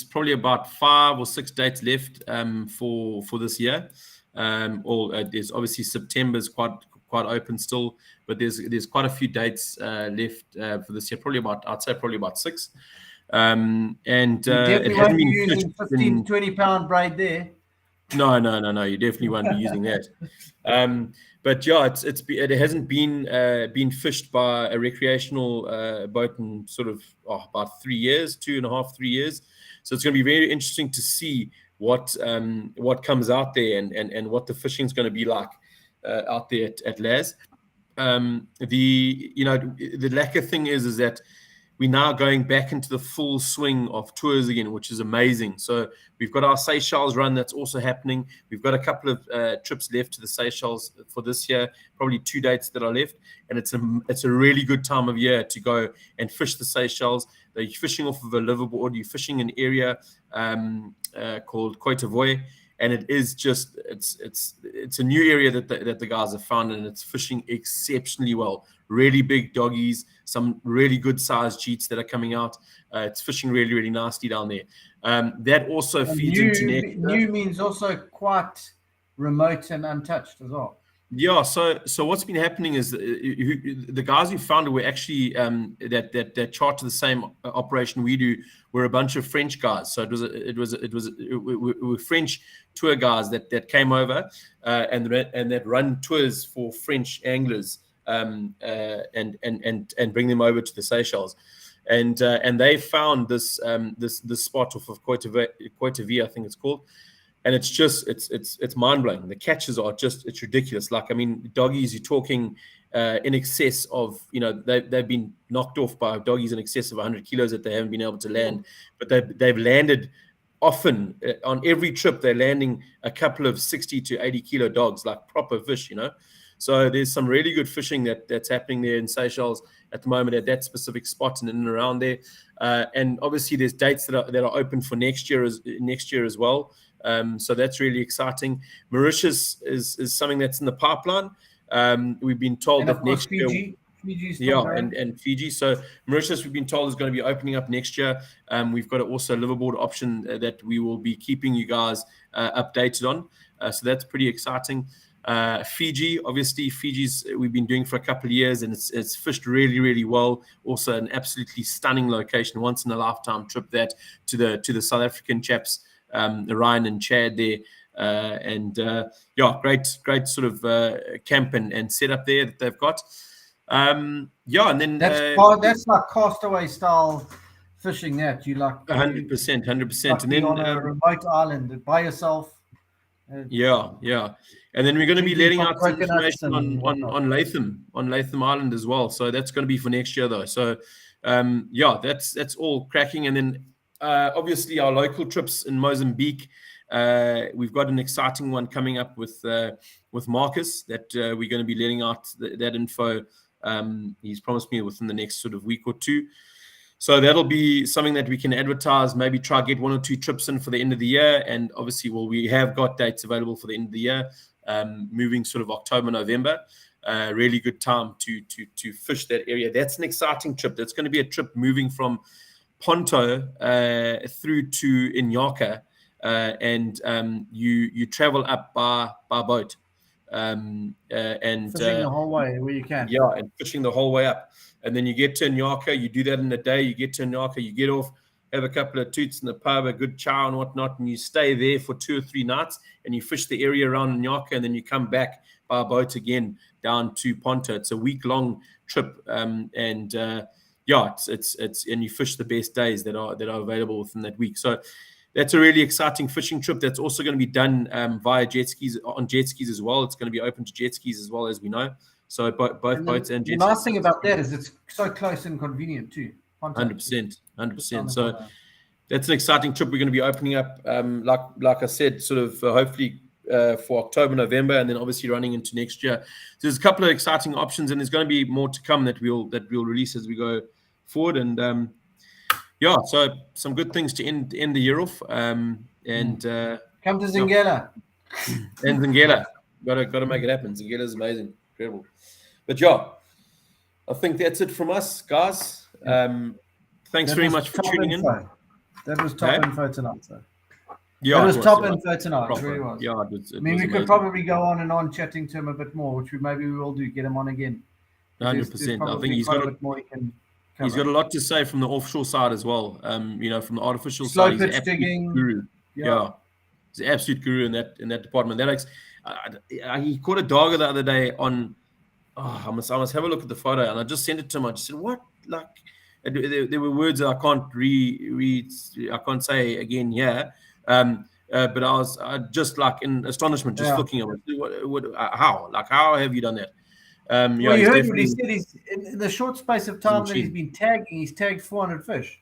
[SPEAKER 1] probably about 5 or 6 dates left for this year. There's obviously September's quite open still, but there's quite a few dates left for this year. I'd say probably about 6. And
[SPEAKER 3] definitely won't be using 15, 20 pound braid there.
[SPEAKER 1] No, you definitely won't be using that. But yeah, it hasn't been fished by a recreational boat in sort of about 3 years, 2.5, 3 years. So it's going to be very interesting to see what comes out there and what the fishing is going to be like out there at Laz. The lacquer thing is that we're now going back into the full swing of tours again, which is amazing. So we've got our Seychelles run that's also happening. We've got a couple of trips left to the Seychelles for this year, probably 2 dates that are left. And it's a really good time of year to go and fish the Seychelles. You're fishing off of a liveaboard. You're fishing an area called Koitavoy. And it is just it's a new area that the guys have found, and it's fishing exceptionally well. Really big doggies, some really good sized jeets that are coming out. It's fishing really, really nicely down there. That also feeds into next.
[SPEAKER 3] New means also quite remote and untouched as well.
[SPEAKER 1] Yeah, so what's been happening is the guys who found it were actually that charter the same operation we do were a bunch of French guys. So it were French tour guys that came over and that run tours for French anglers and bring them over to the Seychelles. And they found this spot off of Koitavie, I think it's called. And it's just it's mind blowing. The catches are it's ridiculous. Like, I mean, doggies, you're talking in excess of, they've been knocked off by doggies in excess of 100 kilos that they haven't been able to land. But they've landed often on every trip. They're landing a couple of 60 to 80 kilo dogs, like proper fish, So there's some really good fishing that's happening there in Seychelles at the moment at that specific spot and in and around there. And obviously there's dates that are open for next year as well. So that's really exciting. Mauritius is something that's in the pipeline. We've been told that next year. And Fiji. So Mauritius, we've been told, is going to be opening up next year. We've got also a liveaboard option that we will be keeping you guys updated on. So that's pretty exciting. Fiji, obviously, we've been doing for a couple of years, and it's fished really, really well. Also, an absolutely stunning location, once in a lifetime trip that to the South African chaps, Ryan and Chad there, great sort of camp and setup there that they've got. And then
[SPEAKER 3] that's like castaway style fishing that. You like
[SPEAKER 1] 100%, 100%. And
[SPEAKER 3] being
[SPEAKER 1] then
[SPEAKER 3] on a remote island by yourself.
[SPEAKER 1] yeah. And then we're going to be letting
[SPEAKER 3] drinking from
[SPEAKER 1] out some
[SPEAKER 3] coconuts
[SPEAKER 1] information
[SPEAKER 3] and whatnot.
[SPEAKER 1] on Latham Island as well. So that's going to be for next year though. So yeah, that's all cracking. And then obviously our local trips in Mozambique. We've got an exciting one coming up with Marcus that we're going to be letting out that info. He's promised me within the next sort of week or two. So that'll be something that we can advertise, maybe try get 1 or 2 trips in for the end of the year. And obviously, we have got dates available for the end of the year, moving sort of October, November. Really good time to fish that area. That's an exciting trip. That's going to be a trip moving from Ponto through to Inyaka, and you travel up by boat. And
[SPEAKER 3] Fishing the whole way where you can.
[SPEAKER 1] Yeah, and fishing the whole way up. And then you get to Inyaka, you do that in a day, you get to Inyaka, you get off, have a couple of toots in the pub, a good chow and whatnot, and you stay there for 2 or 3 nights, and you fish the area around Inyaka, and then you come back by boat again down to Ponto. It's a week-long trip, and yeah, it's and you fish the best days that are available within that week. So that's a really exciting fishing trip. That's also going to be done via jet skis, on jet skis as well. It's going to be open to jet skis as well, as we know. So both boats and jet skis.
[SPEAKER 3] The nice thing about that is it's so close and convenient too.
[SPEAKER 1] 100%. So that's an exciting trip. We're going to be opening up, like I said, sort of hopefully for October, November, and then obviously running into next year. So there's a couple of exciting options, and there's going to be more to come that we'll release as we go forward. And yeah, so some good things to end the year off. And
[SPEAKER 3] come to Zingella.
[SPEAKER 1] And Zingella, got to make it happen. Zingella is amazing, incredible. But yeah, I think that's it from us, guys. Thanks very much for tuning in.
[SPEAKER 3] That was top info tonight. So.
[SPEAKER 1] Yeah,
[SPEAKER 3] that was top info tonight. It really was.
[SPEAKER 1] Yeah,
[SPEAKER 3] I mean, we could probably go on and on chatting to him a bit more, which we will do. Get him on again.
[SPEAKER 1] 100%. I think he's got a bit more he can. He's got a lot to say from the offshore side as well. From the artificial
[SPEAKER 3] Slow
[SPEAKER 1] side, he's an absolute guru. Yeah, he's an absolute guru in that department. He caught a dogger the other day on. Oh, I must have a look at the photo, and I just sent it to him. I just said, "What?" Like, there were words that I can't read. I can't say again here. But I was just like in astonishment, just looking at it. How? Like, how have you done that?
[SPEAKER 3] Well, you heard what he said. He's in the short space of time that he's been tagging. He's tagged 400 fish.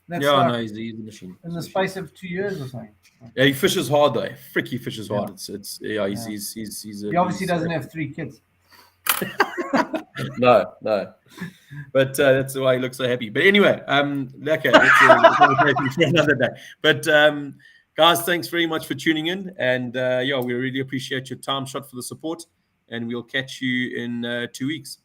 [SPEAKER 3] That's
[SPEAKER 1] he's a machine.
[SPEAKER 3] In the space of 2 years or something.
[SPEAKER 1] Yeah, he fishes hard though. He fishes hard. He
[SPEAKER 3] obviously doesn't have 3 kids.
[SPEAKER 1] No. But that's why he looks so happy. But anyway, okay, that's another day. But guys, thanks very much for tuning in, and we really appreciate your time shot for the support, and we'll catch you in 2 weeks.